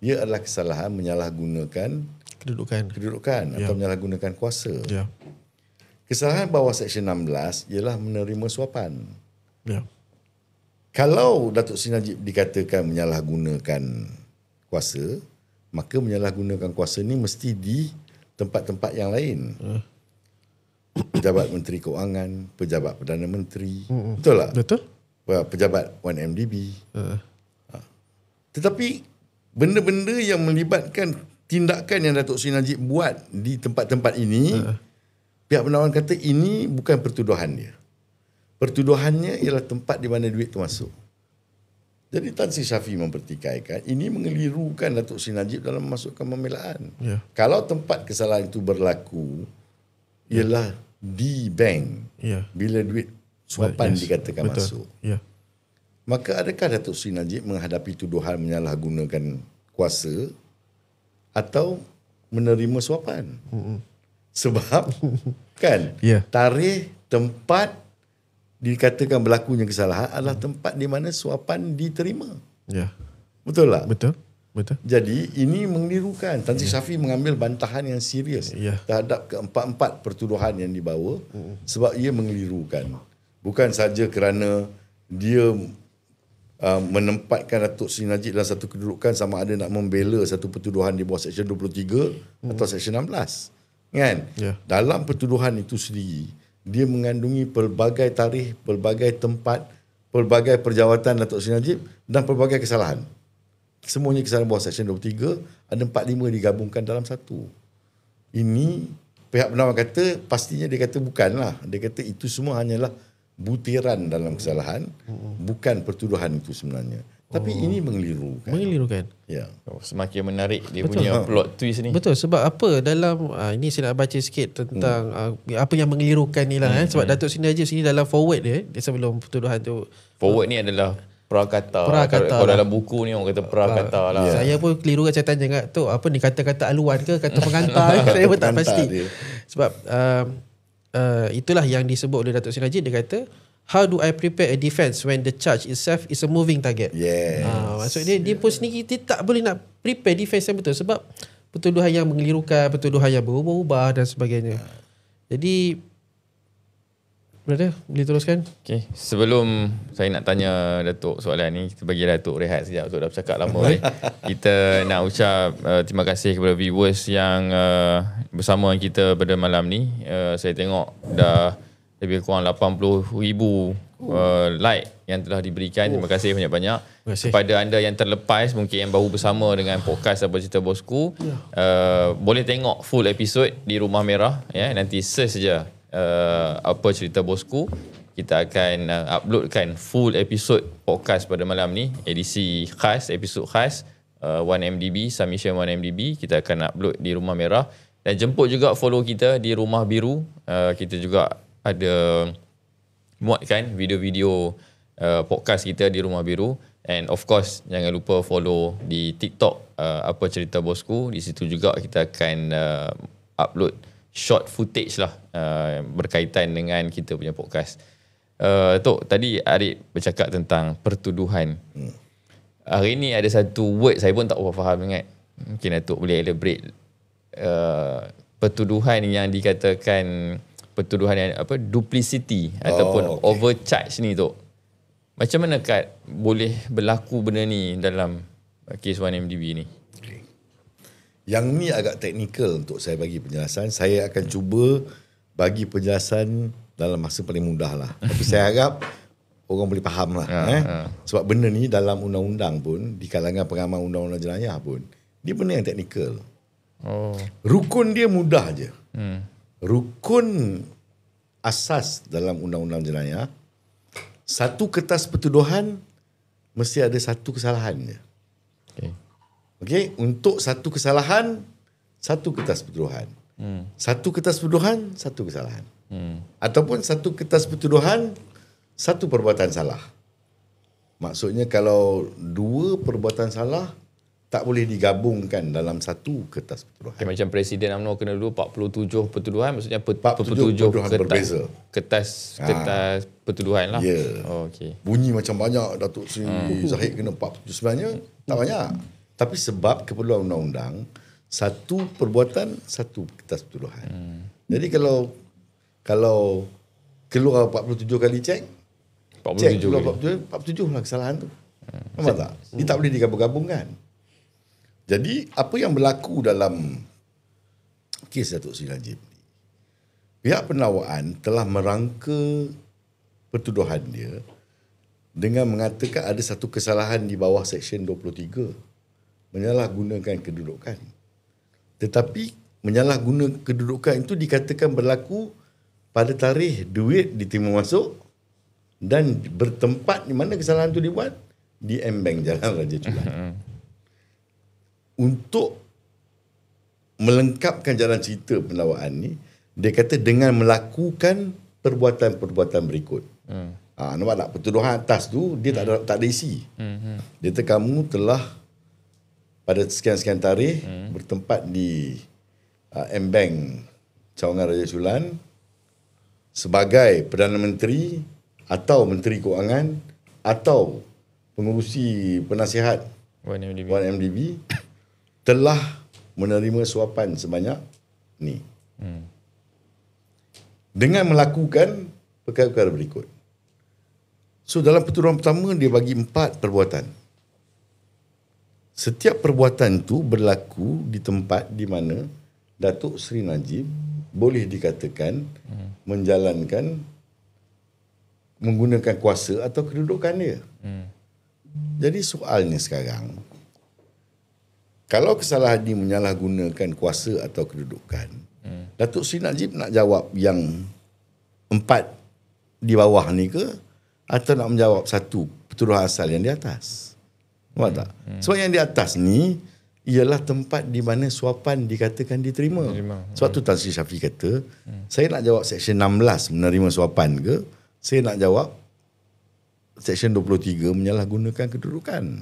Ia adalah kesalahan menyalahgunakan kedudukan atau menyalahgunakan kuasa. Ya. Kesalahan bawah Seksyen 16 ialah menerima suapan. Ya. Kalau Datuk Seri Najib dikatakan menyalahgunakan kuasa, maka menyalahgunakan kuasa ni mesti di tempat-tempat yang lain. Pejabat Menteri Keuangan, pejabat Perdana Menteri. Betul tak? Betul. Pejabat 1MDB. Tetapi benda-benda yang melibatkan tindakan yang Datuk Seri Najib buat di tempat-tempat ini, pihak penawaran kata ini bukan pertuduhan dia. Pertuduhannya ialah tempat di mana duit itu masuk. Jadi Tan Sri Shafie mempertikaikan ini mengelirukan Datuk Seri Najib dalam memasukkan pembelaan. Ya. Kalau tempat kesalahan itu berlaku ialah di bank, bila duit suapan dikatakan masuk. Ya. Maka adakah Datuk Seri Najib menghadapi tuduhan menyalahgunakan kuasa atau menerima suapan? Sebab kan tarikh tempat dikatakan berlakunya kesalahan adalah tempat di mana suapan diterima. Ya. Betul tak? Betul. Jadi ini mengelirukan. Tan Sri Shafie mengambil bantahan yang serius terhadap keempat-empat pertuduhan yang dibawa sebab ia mengelirukan. Bukan saja kerana dia menempatkan Datuk Seri Najib dalam satu kedudukan sama ada nak membela satu pertuduhan di bawah Seksyen 23 atau Seksyen 16. Kan? Dalam pertuduhan itu sendiri, dia mengandungi pelbagai tarikh, pelbagai tempat, pelbagai perjawatan Datuk Seri Najib dan pelbagai kesalahan. Semuanya kesalahan bawah Seksyen 23, ada 45 digabungkan dalam satu. Ini pihak penawar kata, pastinya dia kata bukanlah. Dia kata itu semua hanyalah butiran dalam kesalahan, bukan pertuduhan itu sebenarnya. Tapi ini mengelirukan. Mengelirukan. Ya. Semakin menarik dia punya plot twist ni. Betul, sebab apa dalam ini saya nak baca sikit tentang apa yang mengelirukan ni lah sebab Datuk Seri Najib sini dalam forward dia sebelum pertuduhan tu. Forward ni adalah prakata. Kalau dalam buku ni orang kata prakata lah. Saya pun keliru kan, saya tanya kat tu apa ni, kata-kata aluan ke kata pengantar saya pun tak pasti. Sebab itulah yang disebut oleh Datuk Seri Najib. Dia kata, how do I prepare a defense when the charge itself is a moving target? Yes. Maksudnya dia pun sendiri dia tak boleh nak prepare defense yang betul sebab pertuduhan yang mengelirukan, pertuduhan yang berubah-ubah dan sebagainya. Jadi Brother, boleh teruskan? Okay. Sebelum saya nak tanya Datuk soalan ni, kita bagi Datuk rehat sekejap. Datuk dah bercakap lama. Kita nak ucap terima kasih kepada viewers yang bersama kita pada malam ni. Saya tengok dah lebih kurang 80,000 like yang telah diberikan. Terima kasih banyak-banyak. Kepada anda yang terlepas, mungkin yang baru bersama dengan podcast Apa Cerita Bosku, boleh tengok full episode di Rumah Merah. Nanti search saja Apa Cerita Bosku. Kita akan uploadkan full episode podcast pada malam ni, edisi khas, episod khas 1MDB, submission 1MDB. Kita akan upload di Rumah Merah. Dan jemput juga follow kita di Rumah Biru. Kita juga ada muatkan video-video podcast kita di Rumah Biru. And of course, jangan lupa follow di TikTok Apa Cerita Bosku. Di situ juga kita akan upload short footage lah berkaitan dengan kita punya podcast. Tok, tadi Arif bercakap tentang pertuduhan. Hari ni ada satu word saya pun tak faham sangat. Mungkin Datuk boleh elaborate. Pertuduhan yang dikatakan pertuduhan yang apa, duplicity ataupun overcharge ni Tok. Macam mana Kat boleh berlaku benda ni dalam kes 1MDB ni? Yang ni agak teknikal untuk saya bagi penjelasan. Saya akan cuba bagi penjelasan dalam masa paling mudah lah. Tapi saya harap orang boleh faham lah. Sebab benda ni dalam undang-undang pun, di kalangan pengamal undang-undang jenayah pun, dia benda yang teknikal. Rukun dia mudah je. Rukun asas dalam undang-undang jenayah, satu kertas pertuduhan mesti ada satu kesalahan je. Okey, untuk satu kesalahan, satu kertas pertuduhan. Satu kertas pertuduhan, satu kesalahan. Ataupun satu kertas pertuduhan, satu perbuatan salah. Maksudnya kalau dua perbuatan salah, tak boleh digabungkan dalam satu kertas pertuduhan. Okay, macam Presiden UMNO kena dulu 47 pertuduhan, maksudnya 47 berbeza. Kertas pertuduhan lah. Ya. Okay. Bunyi macam banyak Datuk Seri Zahid kena 47, sebenarnya tak banyak. Tapi sebab keperluan undang-undang, satu perbuatan, satu kertas pertuduhan. Jadi kalau keluar 47 kali cek 47 keluar 47 lah kesalahan tu. Nampak tak? Dia tak boleh digabung-gabungkan. Jadi apa yang berlaku dalam kes Datuk Seri Najib ni, pihak penakwaan telah merangka pertuduhan dia dengan mengatakan ada satu kesalahan di bawah Seksyen 23, menyalahgunakan kedudukan. Tetapi menyalahguna kedudukan itu dikatakan berlaku pada tarikh duit diterima masuk dan bertempat di mana kesalahan itu dibuat, di M-Bank Jalan Raja Chulan. Untuk melengkapkan jalan cerita penakwaan ni, dia kata dengan melakukan perbuatan-perbuatan berikut. Nampak tak? Pertuduhan atas tu dia tak ada isi. Dia kata kamu telah pada sekian-sekian tarikh bertempat di M-Bank Cawangan Raja Chulan sebagai Perdana Menteri atau Menteri Kewangan atau pengurusi penasihat 1MDB telah menerima suapan sebanyak ni. Dengan melakukan perkara-perkara berikut. So dalam pertuduhan pertama dia bagi 4 perbuatan. Setiap perbuatan tu berlaku di tempat di mana Datuk Seri Najib boleh dikatakan menjalankan, menggunakan kuasa atau kedudukan dia. Jadi soalnya sekarang, kalau kesalahan ini menyalahgunakan kuasa atau kedudukan, Datuk Seri Najib nak jawab yang 4 di bawah ni ke, atau nak menjawab satu petuduhan asal yang di atas? Nampak tak? Sebab yang di atas ni ialah tempat di mana suapan dikatakan diterima. Sebab tu Tan Sri Shafie kata, saya nak jawab Seksyen 16 menerima suapan ke, saya nak jawab Seksyen 23 menyalahgunakan kedudukan.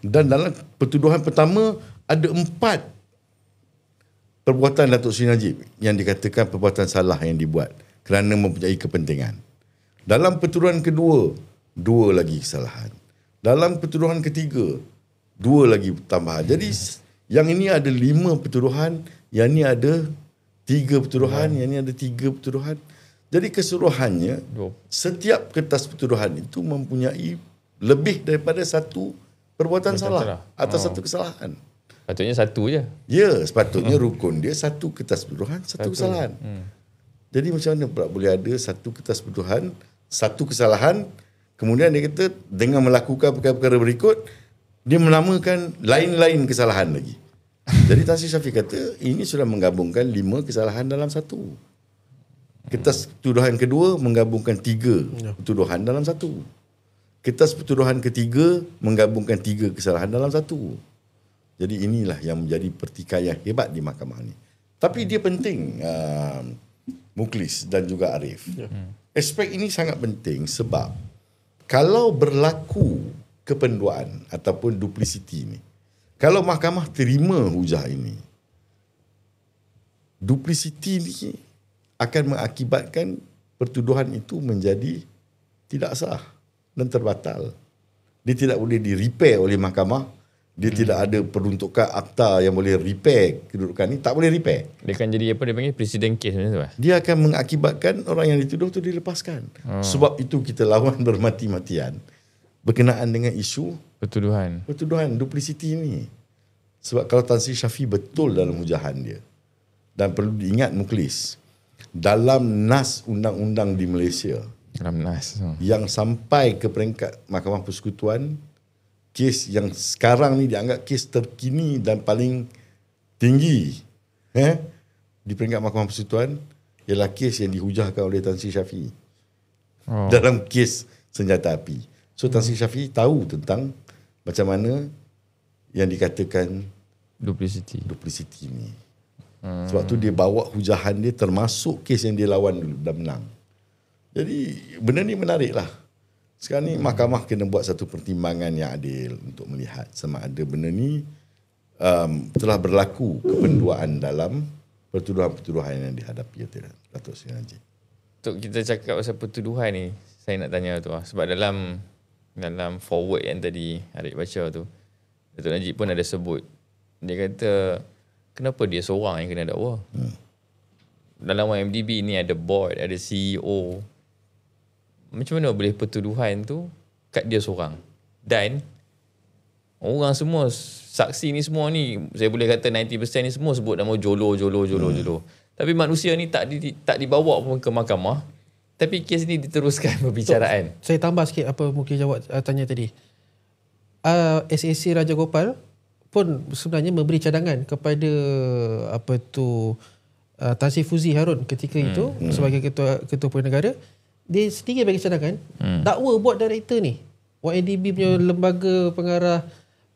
Dan dalam pertuduhan pertama ada 4 perbuatan Datuk Seri Najib yang dikatakan perbuatan salah yang dibuat kerana mempunyai kepentingan. Dalam pertuduhan kedua, 2 lagi kesalahan. Dalam pertuduhan ketiga, 2 lagi tambahan. Jadi yang ini ada 5 pertuduhan, yang ini ada 3 pertuduhan, yang ini ada 3 pertuduhan. Jadi keseluruhannya, setiap kertas pertuduhan itu mempunyai lebih daripada satu perbuatan salah atau satu kesalahan. Patutnya satu je. Ya, sepatutnya rukun dia satu kertas pertuduhan, satu kesalahan. Jadi macam mana pula boleh ada satu kertas pertuduhan, satu kesalahan, kemudian dia kata dengan melakukan perkara-perkara berikut, dia menamakan lain-lain kesalahan lagi. Jadi Tan Sri Shafie kata, ini sudah menggabungkan 5 kesalahan dalam satu. Kertas pertuduhan kedua menggabungkan 3 pertuduhan dalam satu. Kertas pertuduhan ketiga menggabungkan 3 kesalahan dalam satu. Jadi inilah yang menjadi pertikaian hebat di mahkamah ni. Tapi dia penting, Mukhlis dan juga Arif. Aspek ini sangat penting sebab kalau berlaku kependuaan ataupun duplisiti ni, kalau mahkamah terima hujah ini, duplisiti ni akan mengakibatkan pertuduhan itu menjadi tidak sah dan terbatal. Dia tidak boleh di-repair oleh mahkamah. Dia tidak ada peruntukan akta yang boleh repair kedudukan ni. Tak boleh repair. Dia akan jadi apa dia panggil presiden case macam tu lah. Dia akan mengakibatkan orang yang dituduh tu dilepaskan. Sebab itu kita lawan bermati-matian berkenaan dengan isu pertuduhan duplisiti ni. Sebab kalau Tan Sri Shafie betul dalam hujahan dia, dan perlu diingat Mukhlis, dalam nas undang-undang di Malaysia, dalam nas yang sampai ke peringkat Mahkamah Persekutuan, kes yang sekarang ni dianggap kes terkini dan paling tinggi di peringkat Mahkamah Persekutuan ialah kes yang dihujahkan oleh Tan Sri Shafie dalam kes senjata api. So Tan Sri Shafie tahu tentang macam mana yang dikatakan duplisiti ni. Sebab tu dia bawa hujahan dia termasuk kes yang dia lawan dulu dan menang. Jadi benda ni menarik lah. Sekarang ni mahkamah kena buat satu pertimbangan yang adil untuk melihat sama ada benda ni telah berlaku kependuaan dalam pertuduhan-pertuduhan yang dihadapi atau tidak. Datuk Seri Najib. Untuk kita cakap pasal pertuduhan ni, saya nak tanya tu lah. Sebab dalam forward yang tadi Arif baca tu, Datuk Najib pun ada sebut. Dia kata, kenapa dia seorang yang kena dakwa? Dalam YMDB ni ada board, ada CEO. Macam mana boleh pertuduhan tu kat dia seorang? Dan orang semua, saksi ni semua ni, saya boleh kata 90% ni semua sebut nama Jolo. Tapi manusia ni tak dibawa pun ke mahkamah. Tapi kes ni diteruskan perbicaraan. Saya tambah sikit apa mungkin jawab tanya tadi. SAC Raja Gopal pun sebenarnya memberi cadangan kepada Tan Sri Fuzi Harun ketika itu sebagai ketua Perdana Negara. Dia sendiri bagi cadangan, dakwa board director ni, YNDB punya lembaga pengarah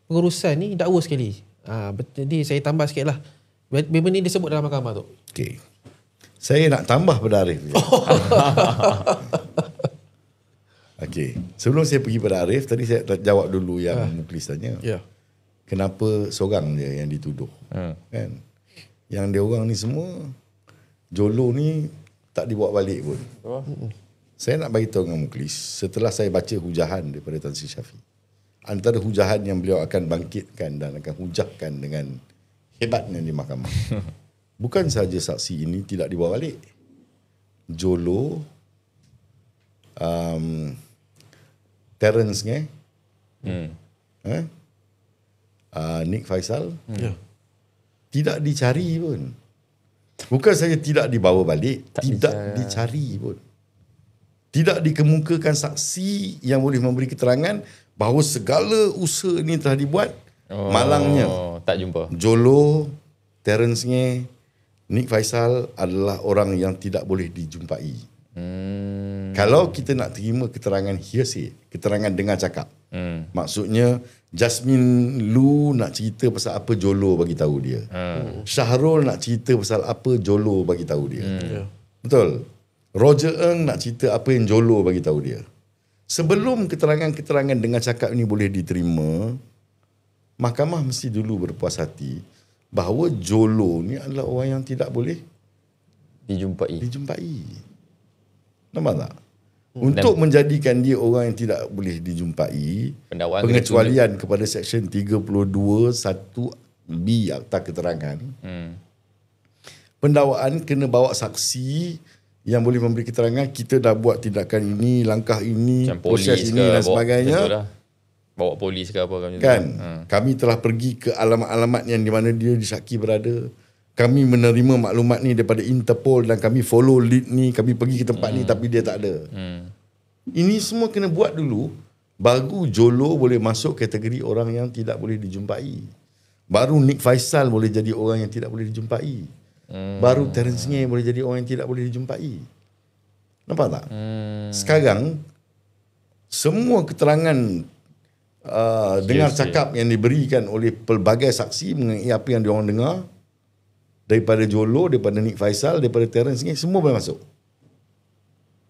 pengurusan ni dakwa sekali. Jadi saya tambah sikit lah. Memang ni disebut dalam mahkamah tu. Okay. Saya nak tambah pada Arif. Okay. Sebelum saya pergi pada Arif, tadi saya jawab dulu yang Mukhlis tanya. Kenapa seorang dia yang dituduh? Kan? Yang dia orang ni semua, Jolo ni tak dibawa balik pun. Saya nak bagi tahu dengan Mukhlis, setelah saya baca hujahan daripada Tan Sri Shafie, antara hujahan yang beliau akan bangkitkan dan akan hujahkan dengan hebatnya di mahkamah, bukan sahaja saksi ini tidak dibawa balik. Jolo, Terence Nick Faisal tidak dicari pun. Bukan saja tidak dibawa balik, tidak dicari pun. Tidak dikemukakan saksi yang boleh memberi keterangan bahawa segala usaha ini telah dibuat. Malangnya tak jumpa. Jolo, Terence Nick Faisal adalah orang yang tidak boleh dijumpai. Kalau kita nak terima keterangan hearsay, keterangan dengar cakap, maksudnya Jasmine Lu nak cerita pasal apa, Jolo bagi tahu dia. Syahrul nak cerita pasal apa, Jolo bagi tahu dia. Betul. Roger Ng nak cerita apa yang Jolo bagi tahu dia. Sebelum keterangan-keterangan dengar cakap ini boleh diterima, mahkamah mesti dulu berpuas hati bahawa Jolo ni adalah orang yang tidak boleh dijumpai. Nampak tak? Untuk menjadikan dia orang yang tidak boleh dijumpai, pengecualian kepada Seksyen 32 1B Akta Keterangan, pendakwaan kena bawa saksi yang boleh memberi keterangan, kita dah buat tindakan ini, langkah ini, proses ini dan sebagainya. Bawa polis ke apa kan? Kami telah pergi ke alamat-alamat yang di mana dia disyaki berada. Kami menerima maklumat ni daripada Interpol dan kami follow lead ni, kami pergi ke tempat ni tapi dia tak ada. Ini semua kena buat dulu baru Jolo boleh masuk kategori orang yang tidak boleh dijumpai. Baru Nick Faisal boleh jadi orang yang tidak boleh dijumpai. Baru Terence Ngee boleh jadi orang yang tidak boleh dijumpai. Nampak tak? Sekarang semua keterangan dengar cakap yang diberikan oleh pelbagai saksi mengenai apa yang diorang dengar daripada Jolo, daripada Nick Faisal, daripada Terence Ngee, semua boleh masuk.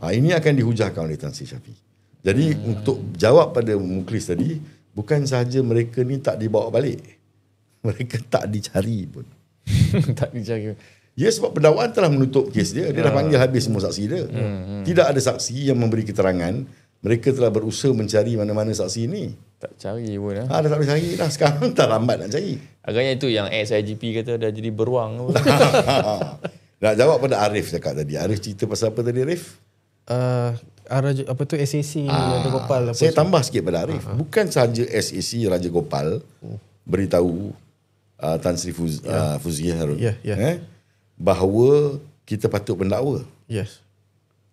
Ini akan dihujahkan oleh Tan Sri Shafie. Jadi untuk jawab pada Mukhlis tadi, bukan sahaja mereka ni tak dibawa balik, mereka tak dicari pun. Tak dicari. Ya, sebab pendakwaan telah menutup kes dia. Dia dah panggil habis semua saksi dia. Tidak ada saksi yang memberi keterangan. Mereka telah berusaha mencari mana-mana saksi ni. Tak cari pun lah. Dah tak boleh cari dah. Sekarang tak lambat nak cari. Agaknya itu yang ex-IGP kata dah jadi beruang. Nak jawab pada Arif cakap tadi. Arif cerita pasal apa tadi, Arif? Apa tu SAC Raja Gopal. Saya tambah sikit pada Arif. Bukan sahaja SAC Raja Gopal beritahu Tan Sri Fuzia Harun bahawa kita patut mendakwa. Yes.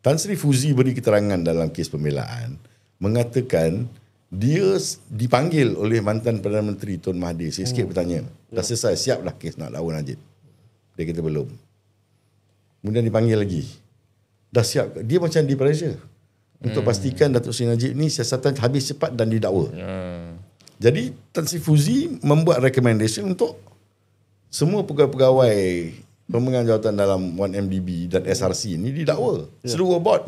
Tan Sri Fuzi beri keterangan dalam kes pembelaan mengatakan dia dipanggil oleh mantan Perdana Menteri Tun Mahathir. Saya sikit bertanya, dah selesai, siap dah kes nak dakwa Najib? Dia kata belum. Kemudian dipanggil lagi, dah siap? Dia macam di pressure untuk pastikan Datuk Seri Najib ni siasatan habis cepat dan didakwa. Jadi Tan Sri Fuzi membuat recommendation untuk semua pegawai-pegawai pemegang jawatan dalam 1MDB dan SRC ni didakwa seluruh board.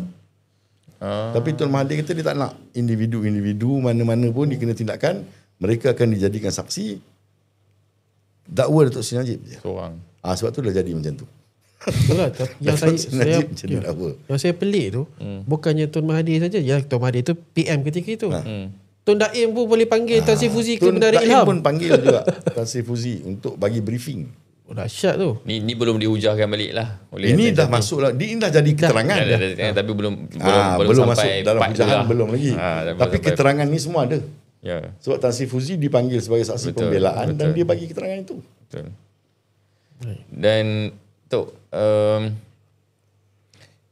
Tapi Tun Mahathir kata dia tak nak individu-individu mana-mana pun dikena tindakan, mereka akan dijadikan saksi, dakwa Datuk Seri Najib je. Sebab tu dah jadi macam tu. Itulah yang saya pelik tu, bukannya Tun Mahathir saja. Ya, Tun Mahathir tu PM ketika itu. Tun Daim pun boleh panggil Tan Sri Fuzi ke Menara Ilham. Tun Daim pun panggil juga Tan Sri Fuzi untuk bagi briefing. Dahsyat tu. Ni belum dihujahkan balik lah. Ini dah masuk lah. Ini dah jadi keterangan. Tapi belum masuk sampai dalam hujahan belum lagi. Tapi keterangan ni semua ada. Ya. Sebab Tan Sri Fuzi dipanggil sebagai saksi pembelaan dan dia bagi keterangan itu. Betul. Dan tu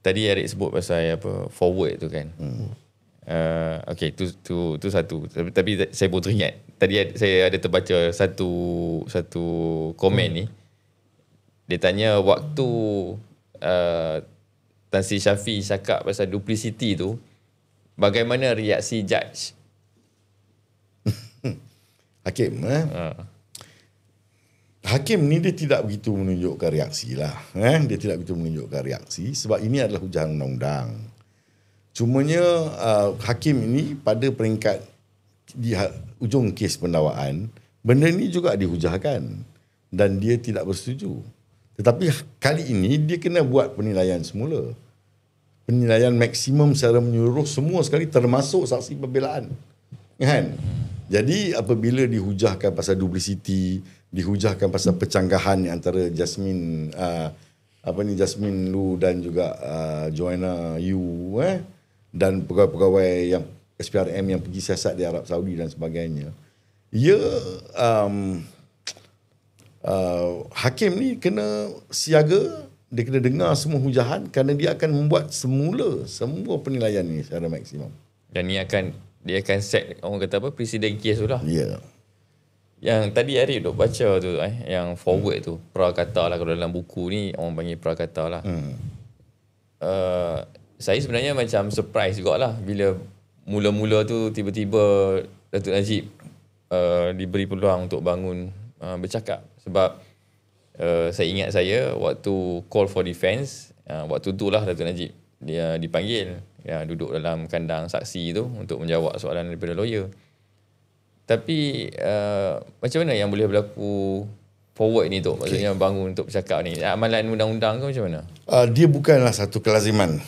tadi Eric sebut pasal apa forward tu kan. Okay, tu satu. Tapi saya pun teringat. Tadi saya ada terbaca satu komen ni. Dia tanya waktu Tan Sri Shafie cakap pasal duplicity tu, bagaimana reaksi judge? Hakim Hakim ni dia tidak begitu menunjukkan reaksi lah. Dia tidak begitu menunjukkan reaksi sebab ini adalah hujahan undang-undang. Cumanya hakim ini pada peringkat di ujung kes pendakwaan, benda ni juga dihujahkan dan dia tidak bersetuju. Tetapi kali ini dia kena buat penilaian semula. Penilaian maksimum secara menyeluruh semua sekali termasuk saksi pembelaan. Kan? Jadi apabila dihujahkan pasal duplicity, dihujahkan pasal pencanggahan antara Jasmine Lu dan juga Joanna Yu dan pegawai-pegawai yang SPRM yang pergi siasat di Arab Saudi dan sebagainya. Hakim ni kena siaga, dia kena dengar semua hujahan kerana dia akan membuat semua penilaian ni secara maksimum. Dan dia akan set orang kata apa presiden kes tu lah. Ya. Yang tadi Arif duk baca tu yang forward tu prakata lah, kalau dalam buku ni orang panggil prakata lah. saya sebenarnya macam surprise jugalah bila mula-mula tu tiba-tiba Datuk Najib diberi peluang untuk bangun bercakap. Sebab saya ingat waktu call for defense, waktu tu lah Datuk Najib dia dipanggil, duduk dalam kandang saksi tu untuk menjawab soalan daripada lawyer. Tapi macam mana yang boleh berlaku forward ni tu? Maksudnya bangun untuk bercakap ni. Amalan undang-undang ke macam mana? Dia bukanlah satu kelaziman.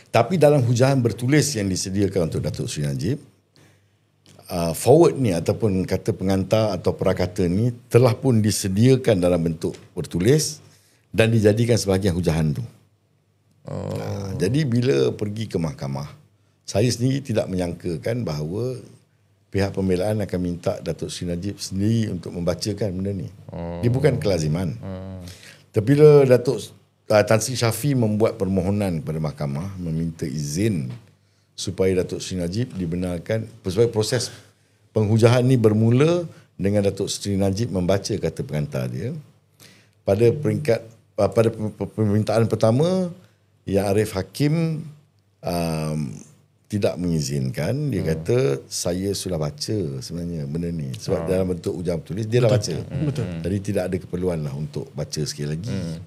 Tapi dalam hujahan bertulis yang disediakan untuk Datuk Seri Najib, forward ni ataupun kata pengantar atau perakata ni telah pun disediakan dalam bentuk bertulis dan dijadikan sebahagian hujahan tu. Jadi bila pergi ke mahkamah, saya sendiri tidak menyangkakan bahawa pihak pembelaan akan minta Datuk Seri Najib sendiri untuk membacakan benda ni. Dia bukan kelaziman. Tapi bila Datuk Tan Sri Shafie membuat permohonan kepada mahkamah meminta izin supaya Datuk Seri Najib dibenarkan, supaya proses penghujahan ni bermula dengan Datuk Seri Najib membaca kata pengantar dia. Pada permintaan pertama, Yang Arif Hakim tidak mengizinkan. Dia kata saya sudah baca sebenarnya benda ni. Sebab dalam bentuk ujahan tertulis dia dah baca. Jadi tidak ada keperluan lah untuk baca sekali lagi.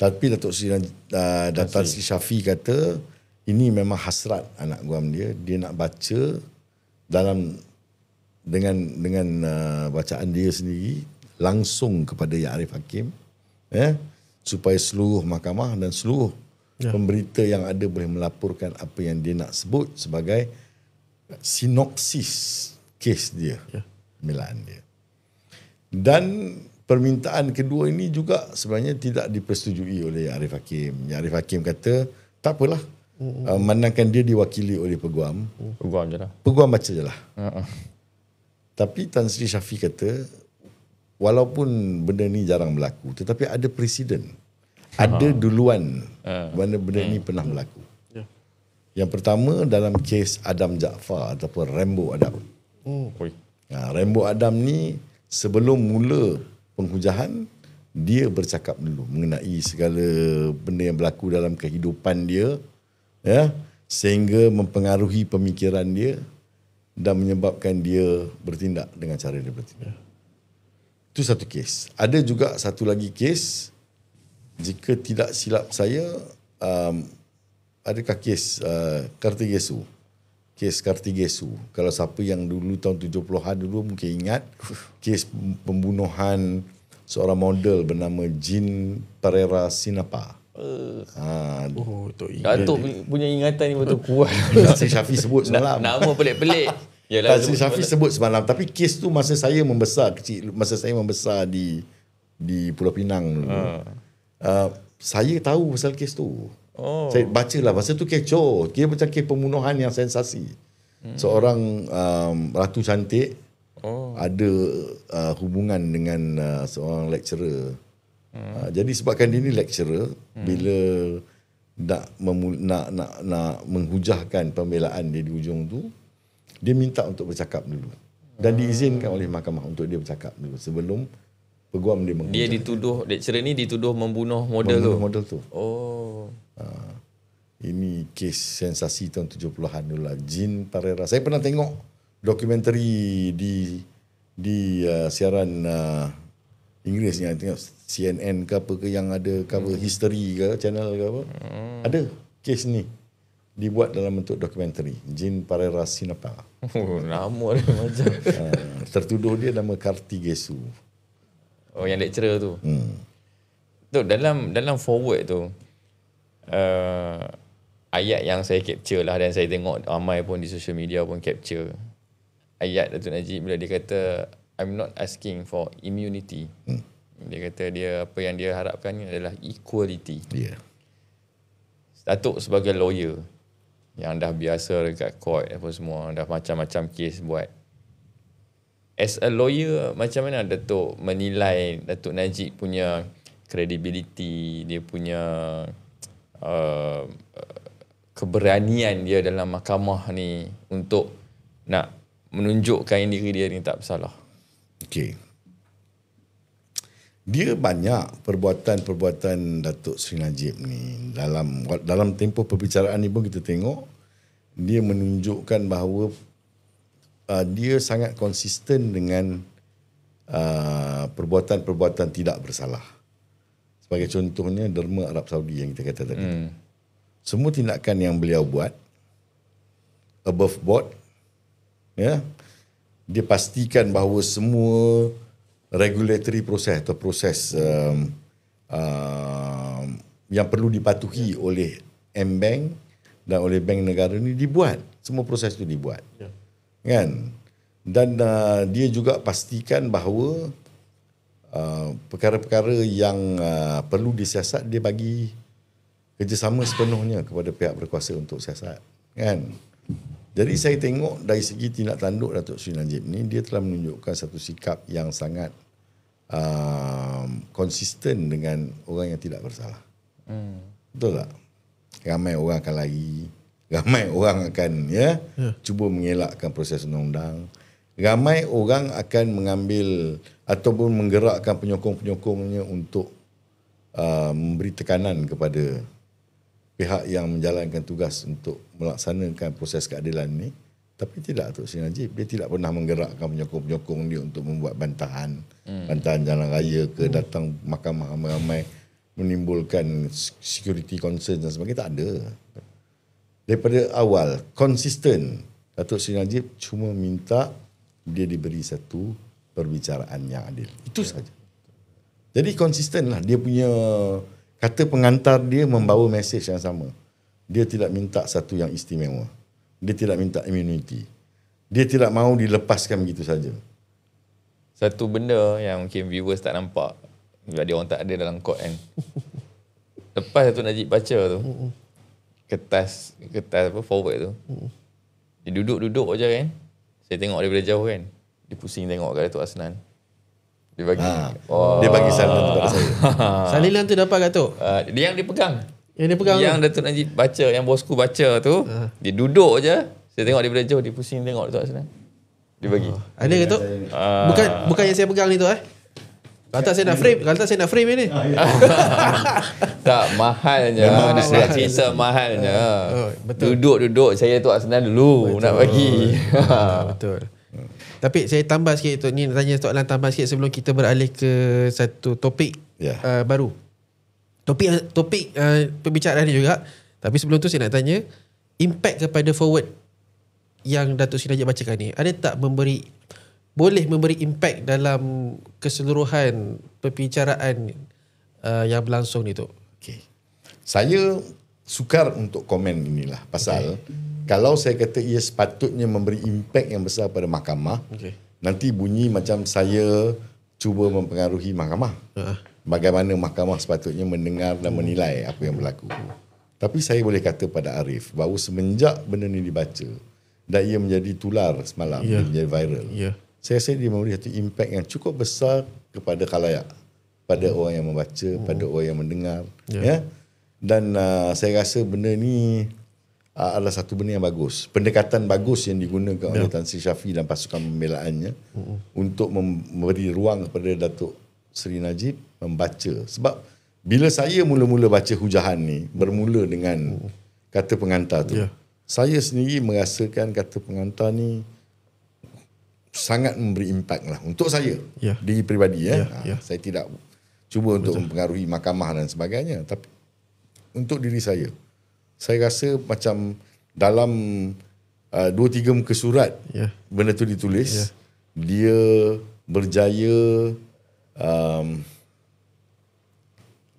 Tapi Datuk Seri Tan Sri Shafie kata ini memang hasrat anak guam dia. Dia nak baca dengan bacaan dia sendiri langsung kepada Yang Arif Hakim, supaya seluruh mahkamah dan seluruh pemberita yang ada boleh melaporkan apa yang dia nak sebut sebagai sinopsis kes dia, pembelaan dia. Dan permintaan kedua ini juga sebenarnya tidak dipersetujui oleh Yang Arif Hakim. Yang Arif Hakim kata tak apalah, mandangkan dia diwakili oleh peguam. Peguam je lah. Peguam baca je lah. Tapi Tan Sri Shafie kata walaupun benda ni jarang berlaku, tetapi ada presiden. Ada duluan mana benda ni pernah berlaku. Yang pertama dalam kes Adam Jaafar ataupun Rambo Adam. Rambo Adam ni sebelum mula penghujahan, dia bercakap dulu mengenai segala benda yang berlaku dalam kehidupan dia, sehingga mempengaruhi pemikiran dia dan menyebabkan dia bertindak dengan cara dia bertindak. Itu satu kes. Ada juga satu lagi kes, jika tidak silap saya, adakah kes Kartigesu. Kes Kartigesu. Kalau siapa yang dulu tahun 70-an dulu mungkin ingat, kes pembunuhan seorang model bernama Jean Pereira Sinapa. Datuk punya ingatan ni betul kuat. Tan Sri Shafie sebut semalam. Nama pelik-pelik. Tan Sri Shafie sebut semalam. Tapi kes tu masa saya membesar di Pulau Pinang dulu. Saya tahu pasal kes tu. Saya bacalah. Masa tu kecoh. Kira macam kes pembunuhan yang sensasi. Seorang ratu cantik ada hubungan dengan seorang lecturer. Jadi sebabkan dia ni lecturer, bila nak menghujahkan pembelaan dia di ujung tu, dia minta untuk bercakap dulu. Dan diizinkan oleh mahkamah untuk dia bercakap dulu sebelum peguam dia menghujah. Dia dituduh, lecturer ni dituduh membunuh model tu. Ini kes sensasi tahun 70-an dulu lah. Jean Pereira. Saya pernah tengok dokumentari di siaran Inggeris ni. Tengok CNN ke apa ke yang ada cover history ke, channel ke apa. Ada kes ni. Dibuat dalam bentuk dokumentari. Jean Pereira Sinapa. Nama dia macam. Tertuduh dia nama Kartigesu. Yang lecturer tu. Tu dalam forward tu, ayat yang saya capture lah, dan saya tengok ramai pun di social media pun capture ayat Datuk Najib bila dia kata I'm not asking for immunity. Dia kata apa yang dia harapkan ni adalah equality. Datuk sebagai lawyer yang dah biasa dekat court apa semua, dah macam-macam kes buat. As a lawyer, macam mana Datuk menilai Datuk Najib punya credibility, dia punya keberanian dia dalam mahkamah ni untuk nak menunjukkan diri dia ni tak bersalah? Okey. dia banyak perbuatan-perbuatan Datuk Seri Najib ni dalam tempoh perbicaraan ni pun kita tengok dia menunjukkan bahawa dia sangat konsisten dengan perbuatan-perbuatan tidak bersalah. Sebagai contohnya derma Arab Saudi yang kita kata tadi. Semua tindakan yang beliau buat above board, ya, dia pastikan bahawa semua regulatory process atau proses yang perlu dipatuhi oleh M-Bank dan oleh bank negara ni dibuat. Semua proses itu dibuat. Kan? Dan dia juga pastikan bahawa perkara-perkara yang perlu disiasat dia bagi kerjasama sepenuhnya kepada pihak berkuasa untuk siasat. Kan? Jadi saya tengok dari segi tindak tanduk Datuk Seri Najib ni, dia telah menunjukkan satu sikap yang sangat konsisten dengan orang yang tidak bersalah. Betul tak? Ramai orang akan lari, ramai orang akan cuba mengelakkan proses undang-undang, ramai orang akan mengambil ataupun menggerakkan penyokong-penyokongnya untuk memberi tekanan kepada pihak yang menjalankan tugas untuk melaksanakan proses keadilan ni. Tapi tidak, Datuk Seri Najib, dia tidak pernah menggerakkan penyokong-penyokong dia untuk membuat bantahan jalan raya ke datang mahkamah ramai-ramai menimbulkan security concern dan sebagainya. Tak ada. Daripada awal konsisten, Datuk Seri Najib cuma minta dia diberi satu perbicaraan yang adil. Itu saja. Jadi konsistenlah dia punya kata pengantar, dia membawa mesej yang sama. Dia tidak minta satu yang istimewa. Dia tidak minta immunity. Dia tidak mahu dilepaskan begitu saja. Satu benda yang mungkin viewers tak nampak, sebab dia orang tak ada dalam court kan. Lepas Datuk Najib baca tu, kertas apa forward tu, dia duduk je kan. Saya tengok daripada jauh kan. Dia pusing tengok kat Datuk Asnan. Dia bagi dia bagi salinan kepada saya. Salinan tu dapat kat tu? Dia yang dia pegang. Yang dia pegang yang Datuk Najib baca, yang bosku baca tu, dia duduk je. Saya tengok daripada jauh, dia pusing tengok Datuk Asnan. Dia bagi. Ada ke tu? Bukan yang saya pegang ni tu Kalau tak saya nak frame ni. Tak, mahalnya. Nak cerita mahalnya. Betul. Duduk saya Datuk Asnan dulu nak bagi. Betul. Tapi saya tambah sikit ni, nak tanya soalan tambah sikit sebelum kita beralih ke satu topik baru. Topik pembicaraan ni juga. Tapi sebelum tu saya nak tanya, impact kepada forward yang Datuk Seri Najib bacakan ni, ada tak boleh memberi impact dalam keseluruhan perbicaraan yang berlangsung ni tu? Okay. Saya sukar untuk komen inilah pasal kalau saya kata ia sepatutnya memberi impact yang besar pada mahkamah, nanti bunyi macam saya cuba mempengaruhi mahkamah. Bagaimana mahkamah sepatutnya mendengar dan menilai apa yang berlaku. Tapi saya boleh kata pada Arif bahawa semenjak benda ni dibaca dan ia menjadi tular semalam, dia menjadi viral, saya rasa dia memberi satu impact yang cukup besar kepada khalayak, pada orang yang membaca, pada orang yang mendengar. Dan saya rasa benda ni adalah satu benda yang bagus. Pendekatan bagus yang digunakan oleh Tan Sri Shafie dan pasukan pembelaannya untuk memberi ruang kepada Datuk Seri Najib membaca. Sebab bila saya mula-mula baca hujahan ni, bermula dengan kata pengantar tu, saya sendiri merasakan kata pengantar ni sangat memberi impact lah untuk saya, diri peribadi. Saya tidak cuba untuk mempengaruhi mahkamah dan sebagainya, tapi untuk diri saya rasa macam dalam 2-3 muka surat benda tu ditulis, dia berjaya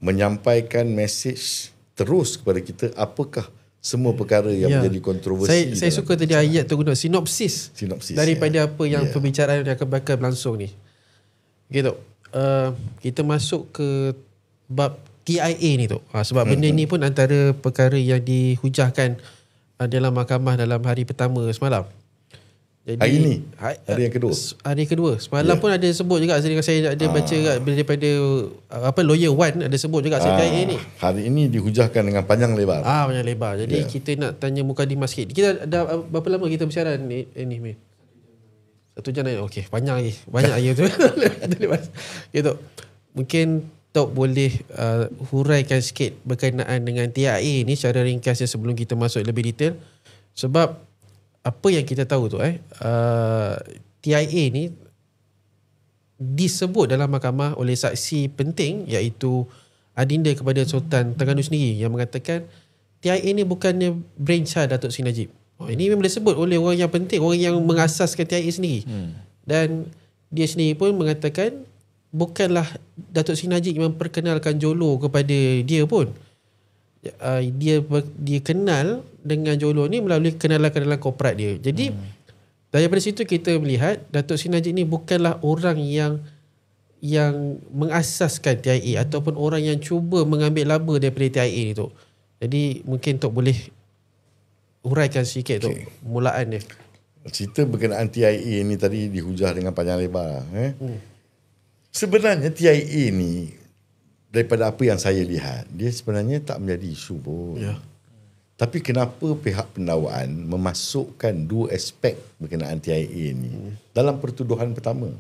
menyampaikan mesej terus kepada kita apakah semua perkara yang menjadi kontroversi. Saya suka tadi ayat tu guna sinopsis daripada apa yang perbicaraan yang akan bakal berlangsung ni. Gitu. Kita masuk ke bab TIA ni tu. Sebab benda ni pun antara perkara yang dihujahkan dalam mahkamah dalam hari pertama semalam. Jadi, hari ni? Hari yang kedua? Hari kedua. Semalam pun ada sebut juga. Saya ada baca daripada Lawyer Wan ada sebut juga TIA ni. Hari ini dihujahkan dengan panjang lebar. Panjang lebar. Jadi kita nak tanya mukadimah sikit. Kita dah berapa lama kita bersiaran ni? 1 jam. Okey, panjang lagi. Banyak lagi tu. Gitu. mungkin Tok boleh huraikan sikit berkenaan dengan TIA ni secara ringkasnya sebelum kita masuk lebih detail. Sebab apa yang kita tahu tu TIA ni disebut dalam mahkamah oleh saksi penting iaitu adinda kepada Sultan Terengganu sendiri yang mengatakan TIA ni bukannya brainchild Datuk Seri Najib. Ini memang disebut oleh orang yang penting, orang yang mengasaskan TIA sendiri. Dan dia sendiri pun mengatakan bukanlah Datuk Seri Najib yang memperkenalkan Jolo kepada dia pun. Dia kenal dengan Jolo ni melalui kenalan-kenalan korporat dia. Jadi daripada situ kita melihat Datuk Seri Najib ni bukanlah orang yang mengasaskan TIA ataupun orang yang cuba mengambil laba daripada TIA ni tu. Jadi mungkin Tok boleh huraikan sikit tu mulaan dia. Cerita berkenaan TIA ni tadi dihujah dengan panjang lebar. Sebenarnya TIA ni daripada apa yang saya lihat, dia sebenarnya tak menjadi isu pun. Tapi kenapa pihak pendakwaan memasukkan dua aspek berkenaan TIA ni dalam pertuduhan pertama?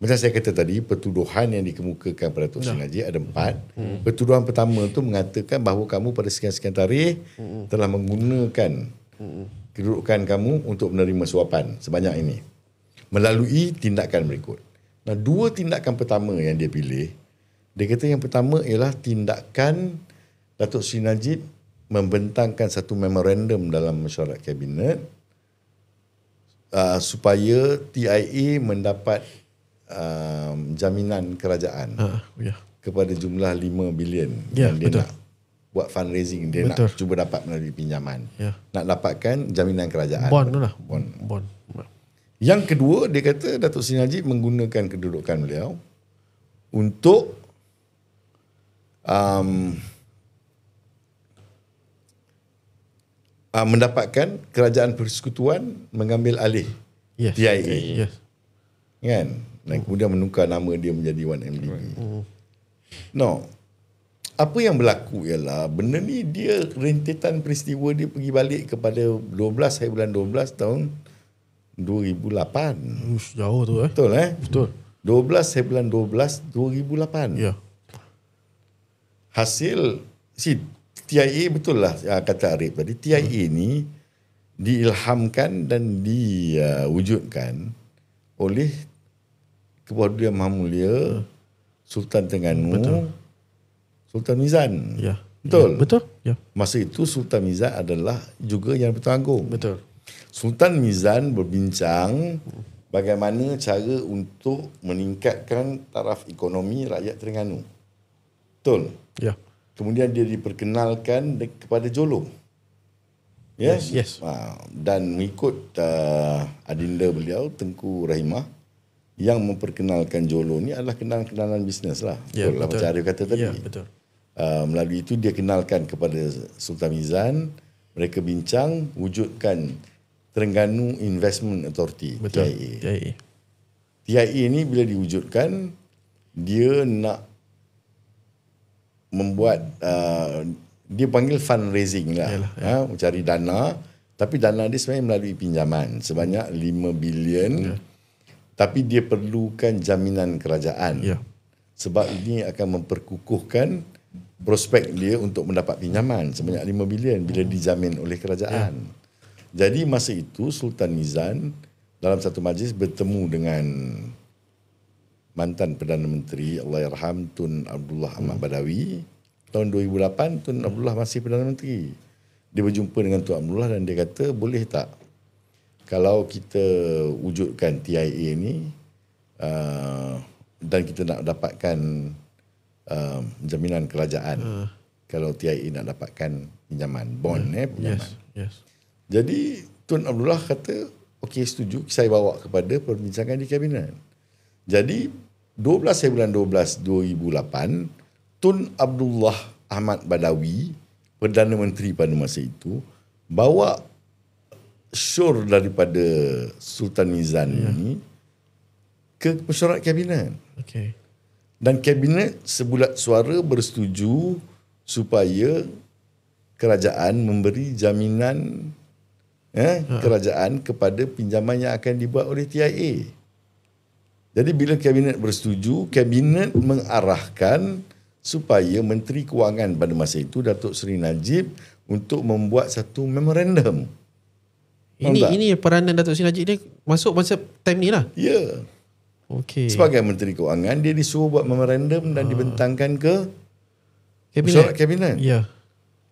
Macam saya kata tadi, pertuduhan yang dikemukakan pada Datuk Seri Najib ada 4. Pertuduhan pertama tu mengatakan bahawa kamu pada sekian-sekian tarikh telah menggunakan kedudukan kamu untuk menerima suapan sebanyak ini melalui tindakan berikut. Nah, 2 tindakan pertama yang dia pilih, dia kata yang pertama ialah tindakan Datuk Seri Najib membentangkan satu memorandum dalam mesyuarat kabinet supaya TIA mendapat jaminan kerajaan kepada jumlah 5 bilion yang dia nak buat fundraising, dia nak cuba dapat melalui pinjaman. Nak dapatkan jaminan kerajaan. Bond. Yang kedua, dia kata Datuk Seri Najib menggunakan kedudukan beliau untuk mendapatkan kerajaan persekutuan mengambil alih TIA. Kan? Dan kemudian menukar nama dia menjadi 1MDB. No. Apa yang berlaku ialah benda ni dia rentetan peristiwa dia pergi balik kepada 12 hari bulan 12 tahun 2008. Jauh tu Betul Betul. 12 hari bulan 12 2008. Hasil TIA betul lah kata Arif tadi. TIA ni diilhamkan dan diwujudkan oleh Ketua Maha Mulia Sultan Terengganu, Sultan Mizan. Betul. Masa itu Sultan Mizan adalah juga yang Pertuan Agong. Betul. Sultan Mizan berbincang bagaimana cara untuk meningkatkan taraf ekonomi rakyat Terengganu. Betul? Kemudian dia diperkenalkan kepada Jolo. Yes. Dan mengikut adinda beliau Tengku Rahimah yang memperkenalkan Jolo ni adalah kenalan-kenalan bisnes lah. Betul. Macam Arif kata tadi. Betul. Melalui itu dia kenalkan kepada Sultan Mizan, mereka bincang wujudkan Terengganu Investment Authority, TIA. TIA ni bila diwujudkan, dia nak membuat dia panggil fundraising lah. Mencari dana, tapi dana dia sebenarnya melalui pinjaman sebanyak 5 bilion. Tapi dia perlukan jaminan kerajaan. Sebab ini akan memperkukuhkan prospek dia untuk mendapat pinjaman sebanyak 5 bilion bila dijamin oleh kerajaan. Jadi masa itu Sultan Mizan dalam satu majlis bertemu dengan mantan Perdana Menteri Allahyarham Tun Abdullah Ahmad Badawi. Tahun 2008 Tun Abdullah masih Perdana Menteri. Dia berjumpa dengan Tun Abdullah dan dia kata, boleh tak kalau kita wujudkan TIA ni dan kita nak dapatkan jaminan kerajaan, kalau TIA nak dapatkan pinjaman, bond pinjaman. Jadi Tun Abdullah kata, okey, setuju, saya bawa kepada perbincangan di kabinet. Jadi 12 hari bulan 12 2008, Tun Abdullah Ahmad Badawi, Perdana Menteri pada masa itu, bawa syur daripada Sultan Mizan ini ke mesyuarat kabinet. Dan kabinet sebulat suara bersetuju supaya kerajaan memberi jaminan kerajaan kepada pinjaman yang akan dibuat oleh TIA. Jadi bila Kabinet bersetuju, Kabinet mengarahkan supaya Menteri Kewangan pada masa itu, Datuk Seri Najib, untuk membuat satu memorandum. Ini peranan Datuk Seri Najib ni masuk masa time ni lah. Ya. Okey. Sebagai Menteri Kewangan, dia disuruh buat memorandum dan dibentangkan ke Surat Kabinet. Ya.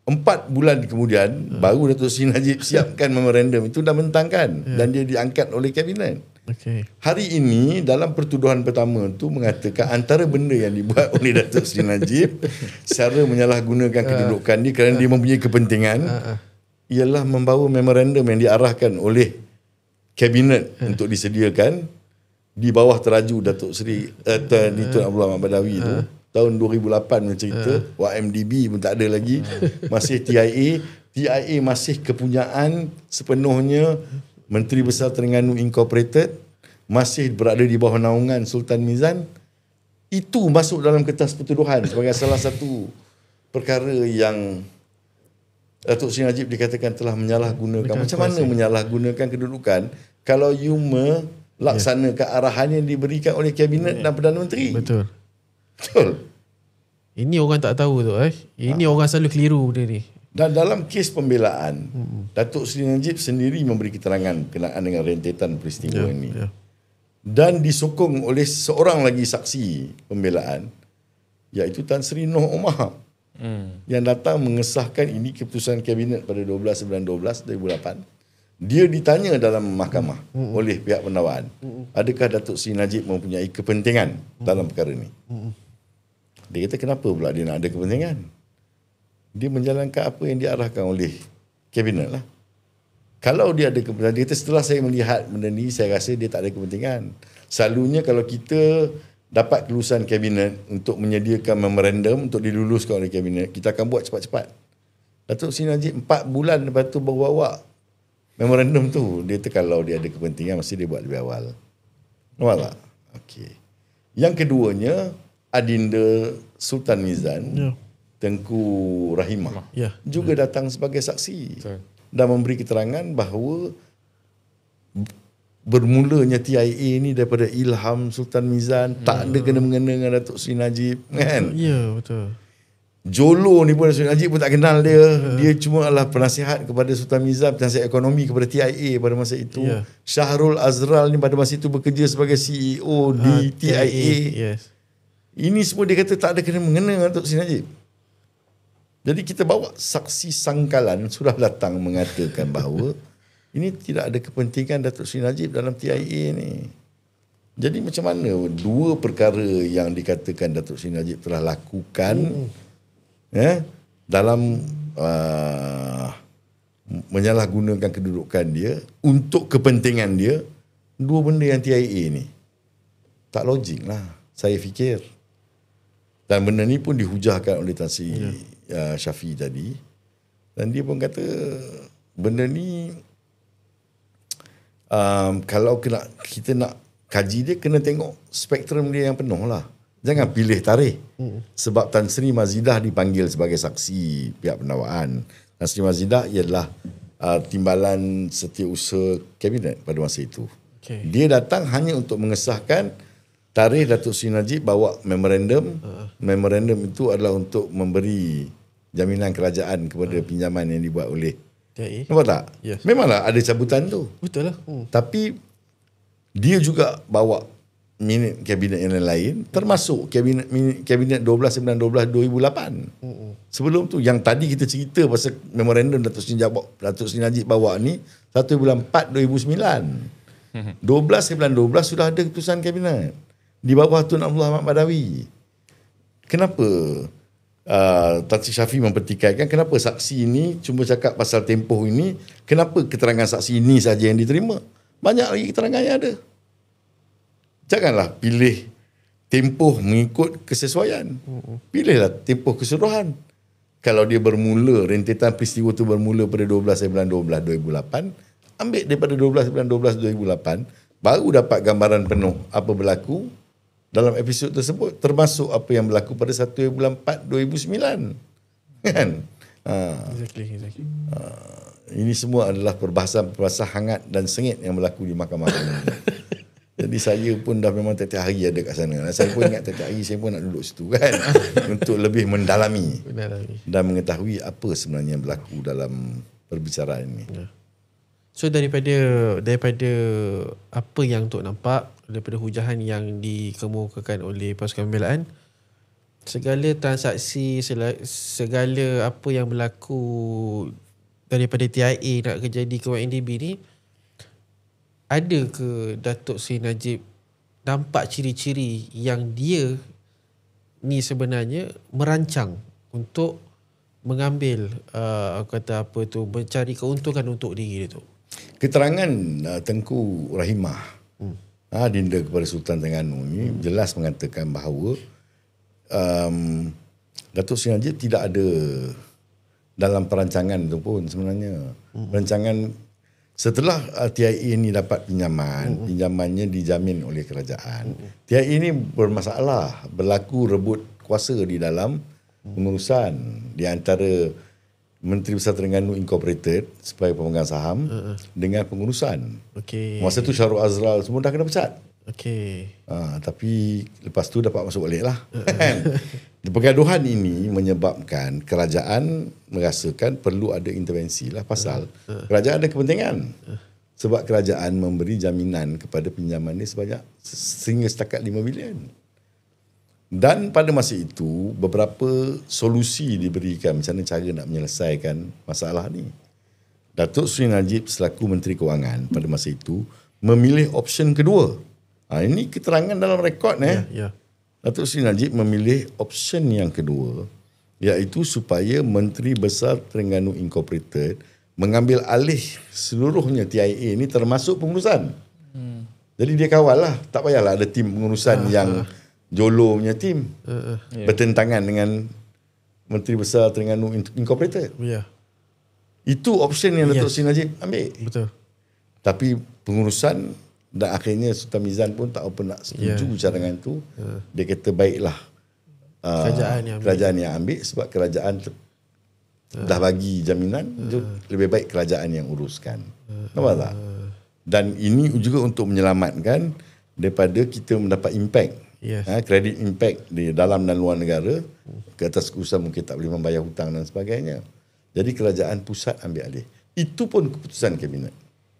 4 bulan kemudian baru Datuk Seri Najib siapkan memorandum itu dan bentangkan dan dia diangkat oleh Kabinet. Okey. Hari ini dalam pertuduhan pertama tu mengatakan antara benda yang dibuat oleh Datuk Seri Najib secara menyalahgunakan kedudukan dia kerana dia mempunyai kepentingan ialah membawa memorandum yang diarahkan oleh Kabinet untuk disediakan di bawah teraju Datuk Seri Tun Abdullah Ahmad Badawi tu. Tahun 2008 cerita, YMDB pun tak ada lagi, masih TIA masih kepunyaan sepenuhnya Menteri Besar Terengganu Incorporated, masih berada di bawah naungan Sultan Mizan. Itu masuk dalam kertas pertuduhan sebagai salah satu perkara yang Datuk Seri Najib dikatakan telah menyalahgunakan. Macam mana menyalahgunakan kedudukan kalau you melaksanakan arahan yang diberikan oleh Kabinet dan Perdana Menteri? Betul. Ini orang tak tahu tu. Ini orang selalu keliru benda ni. Dan dalam kes pembelaan, Datuk Seri Najib sendiri memberi keterangan berkenaan dengan rentetan peristiwa ini. Dan disokong oleh seorang lagi saksi pembelaan, iaitu Tan Sri Noh Omar, yang datang mengesahkan ini keputusan Kabinet pada 12/12/2008. Dia ditanya dalam mahkamah oleh pihak pendakwan, adakah Datuk Seri Najib mempunyai kepentingan dalam perkara ini? Dia kata kenapa pula dia nak ada kepentingan? Dia menjalankan apa yang diarahkan oleh Kabinet lah. Kalau dia ada kepentingan, dia kata setelah saya melihat benda ni, saya rasa dia tak ada kepentingan. Selalunya kalau kita dapat kelulusan Kabinet untuk menyediakan memorandum untuk diluluskan oleh Kabinet, kita akan buat cepat-cepat. Datuk Seri Najib 4 bulan lepas tu baru bawa memorandum tu. Dia kata kalau dia ada kepentingan, mesti dia buat lebih awal. Nampak tak? Okey. Yang keduanya, Adinda Sultan Mizan, Tengku Rahimah, juga datang sebagai saksi dan memberi keterangan bahawa bermulanya TIA ni daripada ilham Sultan Mizan, tak ada kena-mengena dengan Datuk Seri Najib, kan? Ya, betul. Jolo ni pun Datuk Seri Najib pun tak kenal dia. Dia cuma adalah penasihat kepada Sultan Mizan, penasihat ekonomi kepada TIA pada masa itu. Syahrul Azral ni pada masa itu bekerja sebagai CEO di TIA. Ini semua dia kata tak ada kena-mengena dengan Datuk Seri Najib. Jadi kita bawa saksi sangkalan sudah datang mengatakan bahawa ini tidak ada kepentingan Datuk Seri Najib dalam TIA ni. Jadi macam mana dua perkara yang dikatakan Datuk Seri Najib telah lakukan dalam menyalahgunakan kedudukan dia untuk kepentingan dia, dua benda yang TIA ni tak logik lah, saya fikir. Dan benda ni pun dihujahkan oleh Tan Sri Shafie tadi. Dan dia pun kata benda ni kalau kita nak kaji dia, kena tengok spektrum dia yang penuh lah. Jangan pilih tarikh. Sebab Tan Sri Mazidah dipanggil sebagai saksi pihak pendakwaan. Tan Sri Mazidah ialah timbalan setiausaha Kabinet pada masa itu. Dia datang hanya untuk mengesahkan tarikh Datuk Seri Najib bawa memorandum. Memorandum itu adalah untuk memberi jaminan kerajaan kepada pinjaman yang dibuat oleh TIA. Nampak tak? Yes. Memanglah ada cabutan tu. Betul lah. Tapi dia juga bawa minit Kabinet yang lain, termasuk Kabinet 12/12/2008. Sebelum tu, yang tadi kita cerita pasal memorandum Datuk Seri Najib bawa ni 1 bulan 4 2009. 12/12 sudah ada keputusan Kabinet di bawah Tun Abdullah Ahmad Badawi. Kenapa Tan Sri Shafie mempertikaikan kenapa saksi ini cuma cakap pasal tempoh ini, kenapa keterangan saksi ini saja yang diterima? Banyak lagi keterangan yang ada. Janganlah pilih tempoh mengikut kesesuaian. Pilihlah tempoh keseluruhan. Kalau dia bermula, rentetan peristiwa itu bermula pada 12/12/2008, ambil daripada 12/12/2008, baru dapat gambaran penuh apa berlaku dalam episod tersebut, termasuk apa yang berlaku pada 1 bulan 4 2009. Kan? Exactly. Ini semua adalah perbahasan hangat dan sengit yang berlaku di mahkamah ini. Jadi saya pun dah memang tiap-tiap hari ada kat sana. Saya pun ingat tiap-tiap hari saya pun nak duduk situ kan. Untuk lebih mendalami. Dan mengetahui apa sebenarnya yang berlaku dalam perbicaraan ini. So daripada apa yang Tok nampak, daripada hujahan yang dikemukakan oleh pasukan pembelaan, segala transaksi, segala apa yang berlaku daripada TIA nak jadi ke YNDB ni, ada ke Datuk Seri Najib nampak ciri-ciri yang dia ni sebenarnya merancang untuk mengambil mencari keuntungan untuk diri dia tu? Keterangan Tengku Rahimah Dinda kepada Sultan Terengganu ni jelas mengatakan bahawa Datuk Seri Najib tidak ada dalam perancangan tu pun sebenarnya. Perancangan setelah TIA ni dapat pinjamannya dijamin oleh kerajaan. TIA ni bermasalah, berlaku rebut kuasa di dalam pengurusan di antara Menteri Besar Terengganu Incorporated sebagai pemegang saham dengan pengurusan. Masa tu Syahrul Azral semua dah kena pecat. Tapi lepas tu dapat masuk balik lah. Pergaduhan ini menyebabkan kerajaan merasakan perlu ada intervensi lah pasal kerajaan ada kepentingan. Sebab kerajaan memberi jaminan kepada pinjaman ni sebanyak sehingga setakat 5 bilion. Dan pada masa itu beberapa solusi diberikan macam mana cara nak menyelesaikan masalah ni. Datuk Seri Najib selaku Menteri Kewangan pada masa itu memilih option kedua. Ini keterangan dalam rekod Datuk Seri Najib memilih option yang kedua, iaitu supaya Menteri Besar Terengganu Incorporated mengambil alih seluruhnya TIA ni termasuk pengurusan. Jadi dia kawal lah, tak payahlah ada tim pengurusan yang Jolo punya tim bertentangan dengan Menteri Besar Terengganu Incorporated. Itu option yang Datuk Seri Najib ambil. Betul. Tapi pengurusan dan akhirnya Sultan Mizan pun tak apa nak setuju cadangan tu. Dia kata baiklah kerajaan yang ambil sebab kerajaan dah bagi jaminan, lebih baik kerajaan yang uruskan. Nampak tak? Dan ini juga untuk menyelamatkan daripada kita mendapat impact, kredit impact di dalam dan luar negara ke atas urusan mungkin tak boleh membayar hutang dan sebagainya. Jadi kerajaan pusat ambil alih. Itu pun keputusan kabinet.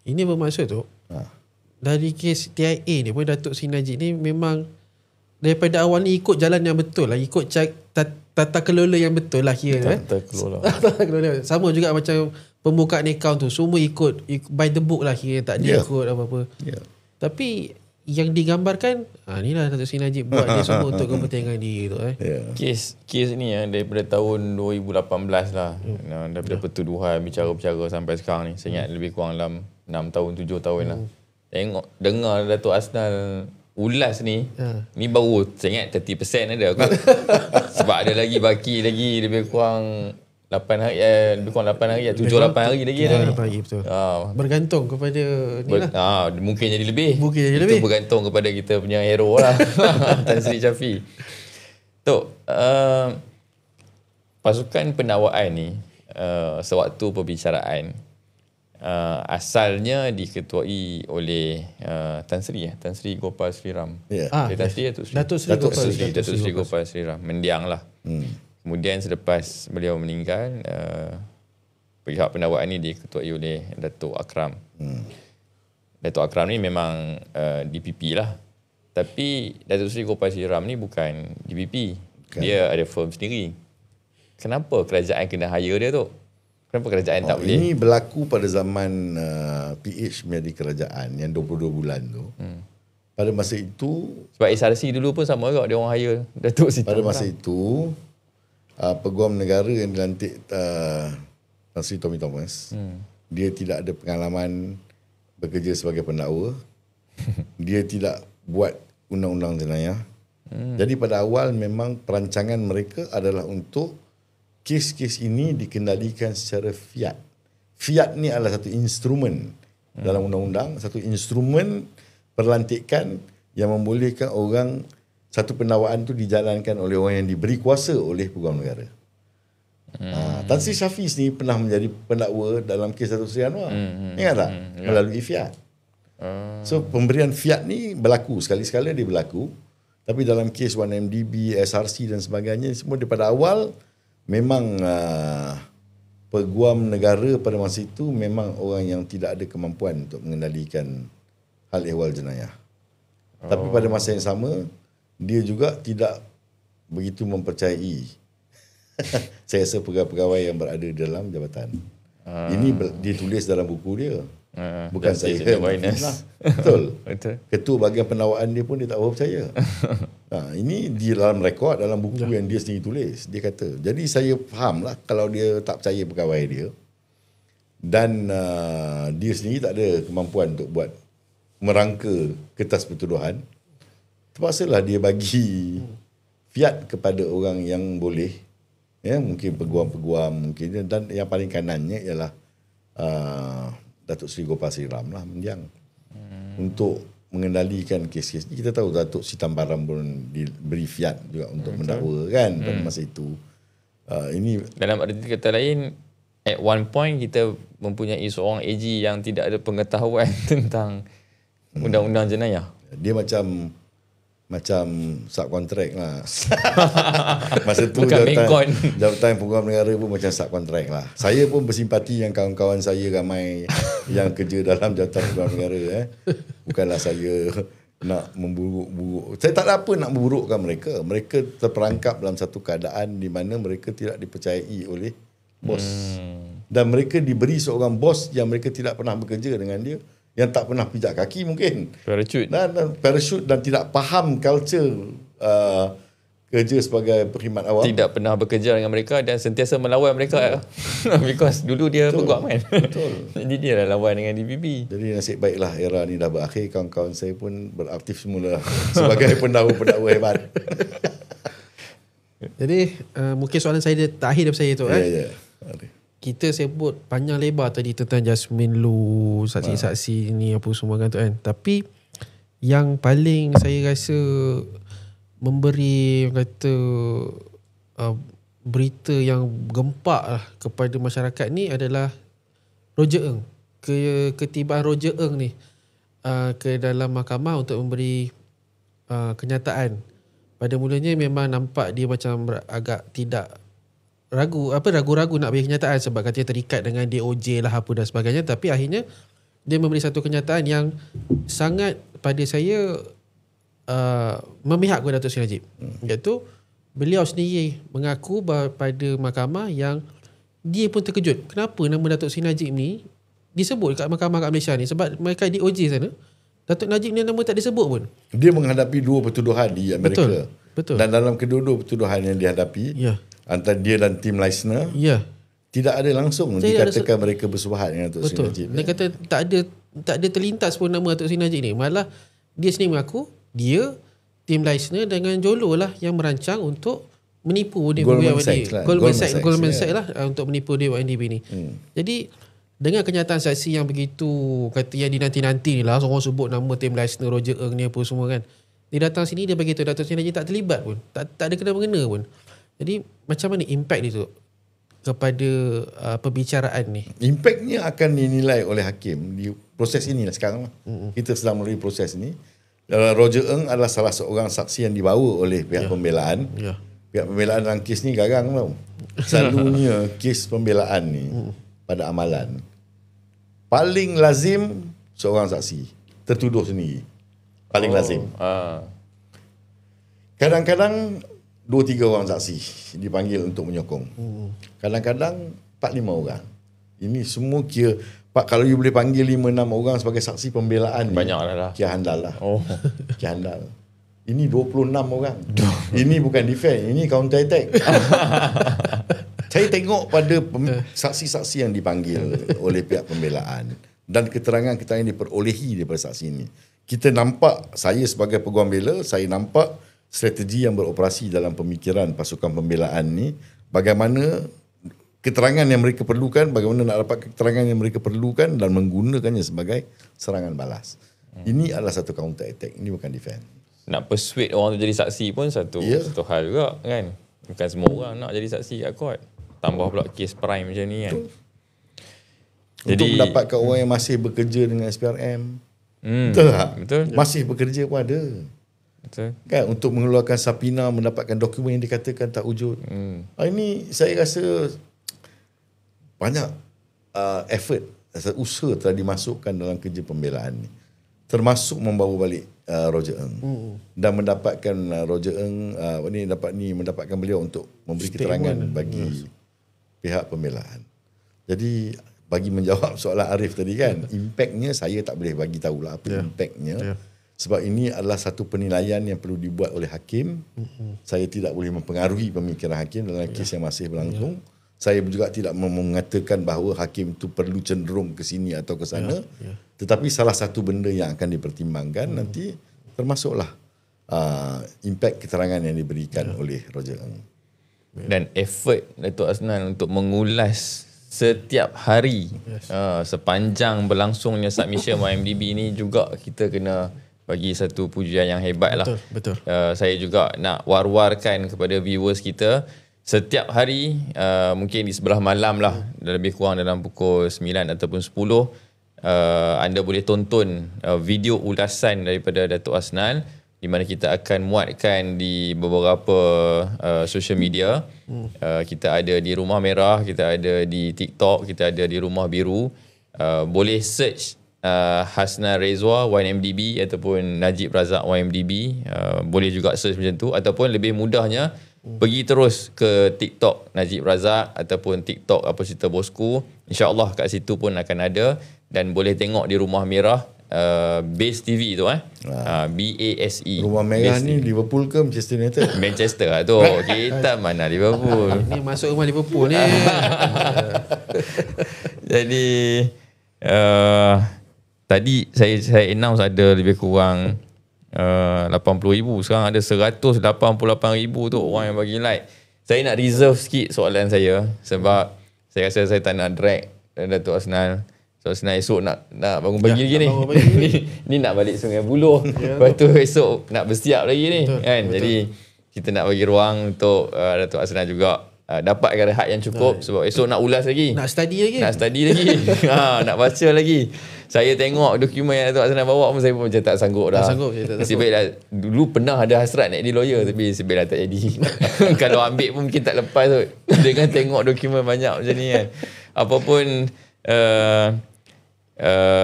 Ini bermaksud tu dari kes TIA ni pun Datuk Seri Najib ni memang daripada awal ni ikut jalan yang betul lah, ikut tata kelola yang betul lah kira. Tata kelola. Sama juga macam pembukaan akaun tu, semua ikut by the book lah kira, tak dia ikut apa-apa. Tapi yang digambarkan inilah Datuk Seri Najib buat dia semua untuk kepentingan dia tu. Kes ni daripada tahun 2018 lah, daripada pertuduhan bicara-bicara sampai sekarang ni, saya ingat lebih kurang dalam 6 tahun 7 tahun lah. Dengar Datuk Asnal ulas ni, ni baru saya ingat 30% ada aku. Sebab ada lagi baki lagi lebih kurang 8 hari, lebih kurang 8 hari, 7-8 hari lagi dah. 8 hari betul. Bergantung kepada ni lah. Mungkin jadi lebih. Itu bergantung kepada kita punya hero lah. Tan Sri Shafie. Tok, pasukan pendakwaan ni sewaktu perbicaraan asalnya diketuai oleh Tan Sri Gopal Sri Ram. Datuk Sri Gopal Sri Ram mendiang lah. Kemudian selepas beliau meninggal, pihak pendakwaan ni diketuai oleh Datuk Akram. Datuk Akram ni memang DPP lah. Tapi Datuk Sri Gopal Sri Ram ni bukan DPP. Dia ada firm sendiri. Kenapa kerajaan kena hire dia tu? Kenapa kerajaan tak boleh? Ini berlaku pada zaman PH menjadi kerajaan yang 22 bulan tu. Pada masa itu, sebab SRC dulu pun sama juga, dia orang hire Datuk Sri. Pada masa itu Peguam Negara yang dilantik Tan Sri Tommy Thomas, dia tidak ada pengalaman bekerja sebagai pendakwa. Dia tidak buat undang-undang jenayah. Jadi pada awal memang perancangan mereka adalah untuk kes-kes ini dikendalikan secara fiat. Fiat ni adalah satu instrumen dalam undang-undang, satu instrumen perlantikan yang membolehkan orang, satu pendakwaan tu dijalankan oleh orang yang diberi kuasa oleh Peguam Negara. Tan Sri Shafie ni pernah menjadi pendakwa dalam kes Datuk Seri Anwar. Ingat tak? Melalui fiat. So pemberian fiat ni berlaku sekali-sekala dia berlaku. Tapi dalam kes 1MDB, SRC dan sebagainya semua daripada awal memang peguam negara pada masa itu memang orang yang tidak ada kemampuan untuk mengendalikan hal ehwal jenayah. Tapi pada masa yang sama dia juga tidak begitu mempercayai saya rasa pegawai-pegawai yang berada dalam jabatan. Ini dia tulis dalam buku dia. Bukan saya. Betul. Ketua bahagian penawaan dia pun dia tak percaya. Ini di dalam rekod, dalam buku yang dia sendiri tulis. Dia kata, jadi saya faham lah kalau dia tak percaya pegawai dia. Dan dia sendiri tak ada kemampuan untuk buat merangka kertas pertuduhan. Terpaksalah dia bagi fiat kepada orang yang boleh. Ya, mungkin peguam-peguam mungkin, dan yang paling kanannya ialah Datuk Seri Gopal Sriram lah mendiang untuk mengendalikan kes-kes ni. Kita tahu Datuk Sri Tambaram pun diberi fiat juga untuk mendakwa kan pada masa itu. Ini dalam arti kata lain, at one point kita mempunyai seorang AG yang tidak ada pengetahuan tentang undang-undang jenayah. Dia macam subkontrak lah. Masa tu jabatan peguam negara pun macam subkontrak lah. Saya pun bersimpati yang kawan-kawan saya ramai yang kerja dalam jabatan peguam negara. Bukanlah saya nak memburuk-buruk. Saya tak ada apa nak memburukkan mereka. Mereka terperangkap dalam satu keadaan di mana mereka tidak dipercayai oleh bos. Dan mereka diberi seorang bos yang mereka tidak pernah bekerja dengan dia, yang tak pernah pijak kaki mungkin. Parachute dan tidak faham culture kerja sebagai perkhidmat awam. Tidak pernah bekerja dengan mereka dan sentiasa melawan mereka. Because dulu dia peguam kan. Betul. Jadi dia lah lawan dengan DPP. Jadi nasib baiklah era ni dah berakhir. Kawan-kawan saya pun beraktif semula sebagai pendakwa-pendakwa hebat. Jadi mungkin soalan saya terakhir daripada saya tu. Ya. Kita sebut panjang lebar tadi tentang Jasmine Lu, saksi-saksi ni apa semua kan tu kan. Tapi yang paling saya rasa memberi kata berita yang gempak lah kepada masyarakat ni adalah Roger Ng. Ketibaan Roger Ng ni ke dalam mahkamah untuk memberi kenyataan. Pada mulanya memang nampak dia macam agak tidak ragu-ragu nak bagi kenyataan sebab katanya terikat dengan DOJ lah apa dan sebagainya, tapi akhirnya dia memberi satu kenyataan yang sangat pada saya memihak kepada Datuk Seri Najib. Iaitu beliau sendiri mengaku pada mahkamah yang dia pun terkejut kenapa nama Datuk Seri Najib ni disebut kat mahkamah kat Malaysia ni, sebab mereka DOJ sana Datuk Najib ni nama tak disebut pun. Dia menghadapi dua pertuduhan di Amerika. Betul. Dan dalam kedua-dua pertuduhan yang dihadapi, antara dia dan tim Leisner, tidak ada langsung dikatakan mereka bersubahat dengan Datuk Seri Najib. Dia kata tak ada terlintas pun nama Datuk Seri Najib ni. Malah dia sendiri mengaku dia, tim Leisner dengan Jolo lah yang merancang untuk menipu Goldman Sachs lah untuk menipu dia YNDB ni. Jadi dengan kenyataan saksi yang begitu, kata yang dinanti-nanti ni lah, orang sebut nama tim Leisner, Roger Ng ni apa semua kan. Dia datang sini dia bagi tahu Datuk Seri Najib tak terlibat pun, tak ada kena-mengena pun. Jadi macam mana impact dia tu kepada perbicaraan ni? Impactnya akan dinilai oleh hakim di proses inilah sekarang lah. Kita sedang melalui proses ni. Roger Ng adalah salah seorang saksi yang dibawa oleh pihak pembelaan. Pihak pembelaan dalam kes ni garang tau. Selalunya kes pembelaan ni pada amalan paling lazim seorang saksi tertuduh sendiri. Paling lazim. Kadang-kadang 2-3 orang saksi dipanggil untuk menyokong. Kadang-kadang 4-5 orang. Ini semua kira kalau you boleh panggil 5-6 orang sebagai saksi pembelaan, banyak lah. Kira handal lah. Kira handal. Ini 26 orang. Ini bukan defense, ini counter attack. Saya tengok pada saksi-saksi yang dipanggil oleh pihak pembelaan dan keterangan-keterangan yang diperolehi daripada saksi ini. Kita nampak, saya sebagai peguam bela, saya nampak strategi yang beroperasi dalam pemikiran pasukan pembelaan ni, bagaimana keterangan yang mereka perlukan, bagaimana nak dapat keterangan yang mereka perlukan dan menggunakannya sebagai serangan balas. Ini adalah satu counter attack, ini bukan defense. Nak persuade orang tu jadi saksi pun satu hal juga kan. Bukan semua orang nak jadi saksi kat court. Tambah pula kes prime macam ni kan. Untuk mendapatkan orang yang masih bekerja dengan SPRM, Betul tak? Betul. Masih bekerja pun ada. Betul. Kan untuk mengeluarkan Sapina, mendapatkan dokumen yang dikatakan tak wujud. Ini saya rasa banyak effort, usaha telah dimasukkan dalam kerja pembelaan ni. Termasuk membawa balik Roger Ng dan mendapatkan Roger Ng mendapatkan beliau untuk memberi keterangan bagi pihak pembelaan. Jadi bagi menjawab soalan Arif tadi kan, impaknya saya tak boleh bagi tahulah apa impaknya. Sebab ini adalah satu penilaian yang perlu dibuat oleh hakim. Saya tidak boleh mempengaruhi pemikiran hakim dalam kes yang masih berlangsung. Saya juga tidak mengatakan bahawa hakim itu perlu cenderung ke sini atau ke sana. Tetapi salah satu benda yang akan dipertimbangkan nanti termasuklah impak keterangan yang diberikan oleh Roger Ng. Dan effort Datuk Aznan untuk mengulas setiap hari sepanjang berlangsungnya submission YMDB ni juga kita kena bagi satu pujian yang hebat lah. Betul. Saya juga nak war-warkan kepada viewers kita, setiap hari mungkin di sebelah malam lah, lebih kurang dalam pukul 9 ataupun 10, anda boleh tonton video ulasan daripada Datuk Aznan di mana kita akan muatkan di beberapa social media. Kita ada di Rumah Merah, kita ada di TikTok, kita ada di Rumah Biru. Boleh search Hasna Rezwa YMDB ataupun Najib Razak YMDB. Boleh juga search macam tu, ataupun lebih mudahnya pergi terus ke TikTok Najib Razak ataupun TikTok Apa Cerita Bosku. InsyaAllah kat situ pun akan ada, dan boleh tengok di Rumah Merah Base TV tu BASE. Rumah Merah Base ni TV. Liverpool ke Manchester United? Manchester lah tu. Kita mana Liverpool. Ni masuk rumah Liverpool ni. Jadi tadi saya announce ada lebih kurang 80,000. Sekarang ada 188,000 tu orang yang bagi like. Saya nak reserve sikit soalan saya, sebab saya rasa saya tak nak drag Datuk Aznan. So senang esok nak bangun pagi lagi ni. Ni nak balik Sungai Buloh. Lepas tu esok nak bersiap lagi ni. Betul, kan? Betul. Jadi kita nak bagi ruang untuk Datuk Aznan juga dapatkan rehat yang cukup. Sebab esok nak ulas lagi. Nak study lagi. Nak baca lagi. Saya tengok dokumen yang Datuk Aznan bawa pun saya pun macam tak sanggup dah. Nasib baiklah, dulu pernah ada hasrat nak jadi lawyer, tapi nasib baiklah tak jadi. Kalau ambil pun mungkin tak lepas tu. Dengan tengok dokumen banyak macam ni kan. Apapun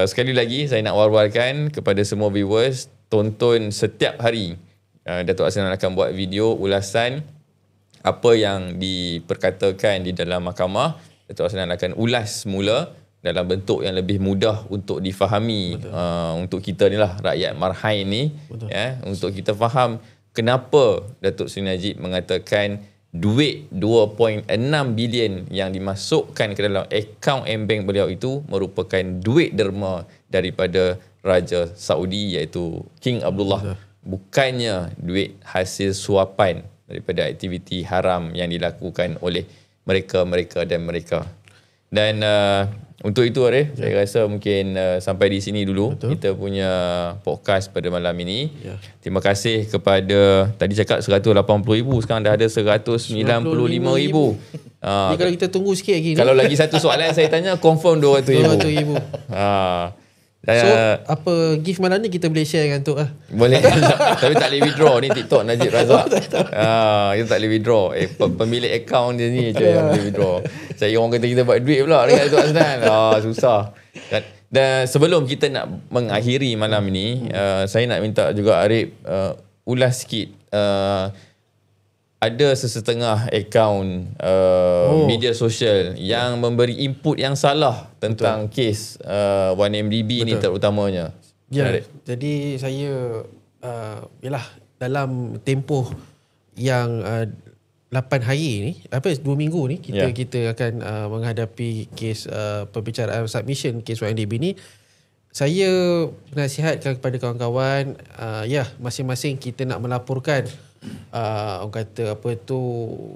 sekali lagi saya nak war-warkan kepada semua viewers, tonton setiap hari. Datuk Aznan akan buat video ulasan apa yang diperkatakan di dalam mahkamah. Datuk Aznan akan ulas semula dalam bentuk yang lebih mudah untuk difahami untuk kita ni lah, rakyat Marhain ni. Untuk kita faham kenapa Datuk Seri Najib mengatakan duit 2.6 bilion yang dimasukkan ke dalam akaun M-Bank beliau itu merupakan duit derma daripada Raja Saudi, iaitu King Abdullah. Bukannya duit hasil suapan daripada aktiviti haram yang dilakukan oleh mereka. Dan untuk itu Arif, saya rasa mungkin sampai di sini dulu kita punya podcast pada malam ini. Terima kasih kepada, tadi cakap 180,000, sekarang dah ada 195,000. Jadi kalau kita tunggu sikit lagi ni, kalau lagi satu soalan saya tanya, confirm 200,000. So apa gift malam ni kita boleh share dengan Tok lah. Boleh. Tapi tak boleh withdraw. Ni TikTok Najib Razak. Kita tak boleh withdraw. Pemilik akaun dia ni je yang boleh withdraw. Saya orang kata kita buat duit pula dengan Datuk Aznan. Susah. Dan sebelum kita nak mengakhiri malam ni, saya nak minta juga Arif ulas sikit. Ada sesetengah akaun media sosial yang memberi input yang salah tentang kes 1MDB ni terutamanya. Jadi saya dalam tempoh yang 8 hari ni, 2 minggu ni kita akan menghadapi kes pembicaraan submission kes 1MDB ni. Saya nasihatkan kepada kawan-kawan, masing-masing kita nak melaporkan orang kata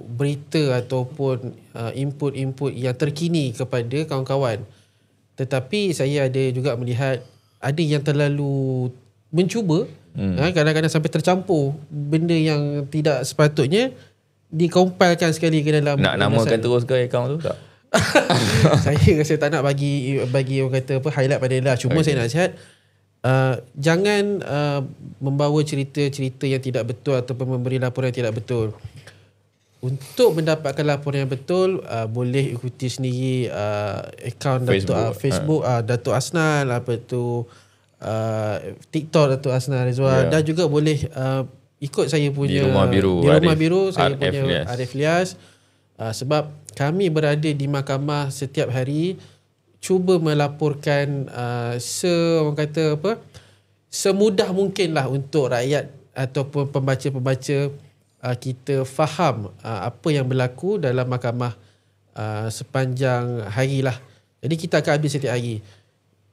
berita ataupun input-input yang terkini kepada kawan-kawan. Tetapi saya ada juga melihat ada yang terlalu mencuba, kadang-kadang sampai tercampur benda yang tidak sepatutnya, dikompilkan sekali ke dalam. Nak namakan terus ke akaun tu tak? Saya rasa tak nak bagi orang kata highlight pada dia lah. Cuma saya nak nasihat, jangan membawa cerita-cerita yang tidak betul ataupun memberi laporan yang tidak betul. Untuk mendapatkan laporan yang betul, boleh ikuti sendiri akaun Facebook Datuk Asnal, TikTok Datuk Asnal Rizwan, dan juga boleh ikut saya punya di Rumah Biru saya punya Arif Lias. Sebab kami berada di mahkamah setiap hari, cuba melaporkan semudah mungkinlah untuk rakyat ataupun pembaca-pembaca kita faham apa yang berlaku dalam mahkamah sepanjang hari lah. Jadi kita akan ambil setiap hari.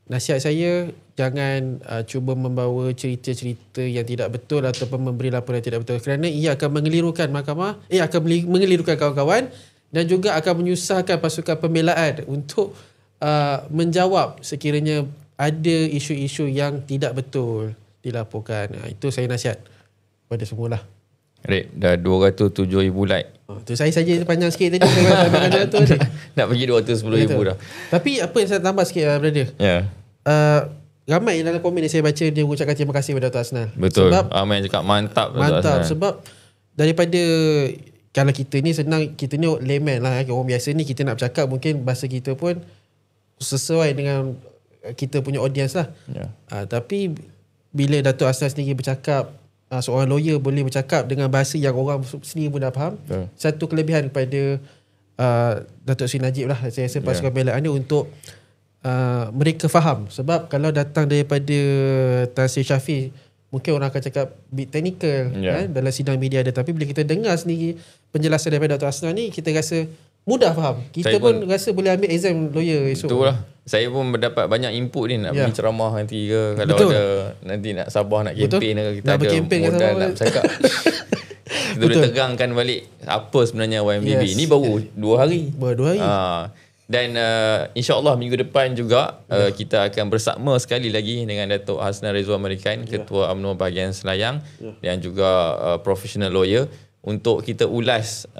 Nasihat saya, jangan cuba membawa cerita-cerita yang tidak betul ataupun memberi laporan yang tidak betul, kerana ia akan mengelirukan mahkamah, akan mengelirukan kawan-kawan dan juga akan menyusahkan pasukan pembelaan untuk menjawab sekiranya ada isu-isu yang tidak betul dilaporkan. Itu saya nasihat pada semualah. Rip, dah 207,000 like. Tu saya saja panjang sikit tadi. Nak pergi 210,000 dah. Tapi apa yang saya tambah sikit, brother? Ya. Ramai dalam komen yang saya baca, dia mengucapkan terima kasih kepada Datuk Asnal. Betul. Ramai yang cakap mantap. Mantap. Sebab daripada, kalau kita ni senang, kita ni layman lah, orang biasa ni, kita nak bercakap mungkin bahasa kita pun sesuai dengan kita punya audience lah. Tapi bila Datuk Asnal sendiri bercakap, seorang lawyer boleh bercakap dengan bahasa yang orang sendiri pun dah faham. Satu kelebihan kepada Datuk Sri Najib lah, saya rasa pasukan pembelaan dia, untuk mereka faham. Sebab kalau datang daripada Tan Sri Shafie, mungkin orang akan cakap bit technical dalam sidang media ada. Tapi bila kita dengar sendiri penjelasan daripada Datuk Asnal ni, kita rasa mudah faham. Kita pun rasa boleh ambil exam lawyer esok. Betul lah. Saya pun mendapat banyak input ni nak pergi ceramah nanti ke. Kalau ada nanti nak Sabah nak kempen ke, kita ada modal nak bercakap. Kita boleh tegangkan balik apa sebenarnya YMDB. Ni baru 2 hari. Dan insyaAllah minggu depan juga kita akan bersama sekali lagi dengan Datuk Hasnal Rizwan Merican, Ketua UMNO bahagian Selayang, dan juga professional lawyer, untuk kita ulas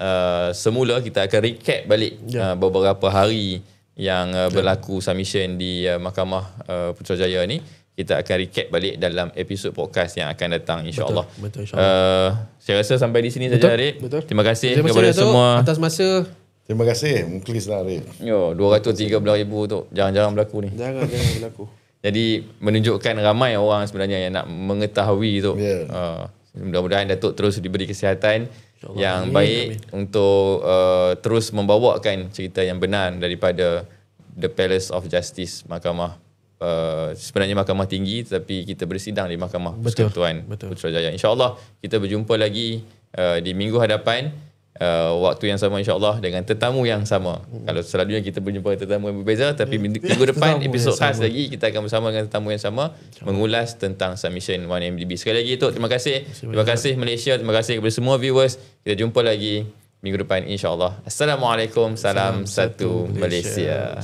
semula. Kita akan recap balik beberapa hari yang berlaku submission di Mahkamah Putrajaya ni. Kita akan recap balik dalam episod podcast yang akan datang, insyaAllah. Betul, insyaAllah. Saya rasa sampai di sini saja, Arif. Terima kasih kepada semua atas masa. Terima kasih. Muklis lah, Arif. 213,000 tu jarang-jarang berlaku ni. Jangan berlaku. Jadi menunjukkan ramai orang sebenarnya yang nak mengetahui tu. Mudah-mudahan Datuk terus diberi kesihatan yang baik untuk terus membawakan cerita yang benar daripada The Palace of Justice, mahkamah sebenarnya mahkamah tinggi, tapi kita bersidang di Mahkamah Persekutuan Putrajaya. InsyaAllah kita berjumpa lagi di minggu hadapan, waktu yang sama, insyaAllah, dengan tetamu yang sama. Kalau selalunya kita berjumpa dengan tetamu yang berbeza, tapi minggu depan episod khas lagi, kita akan bersama dengan tetamu yang sama, mengulas tentang submission 1MDB. Sekali lagi Tok, terima kasih. Terima kasih Malaysia, terima kasih kepada semua viewers. Kita jumpa lagi minggu depan, insyaAllah. Assalamualaikum, salam satu Malaysia.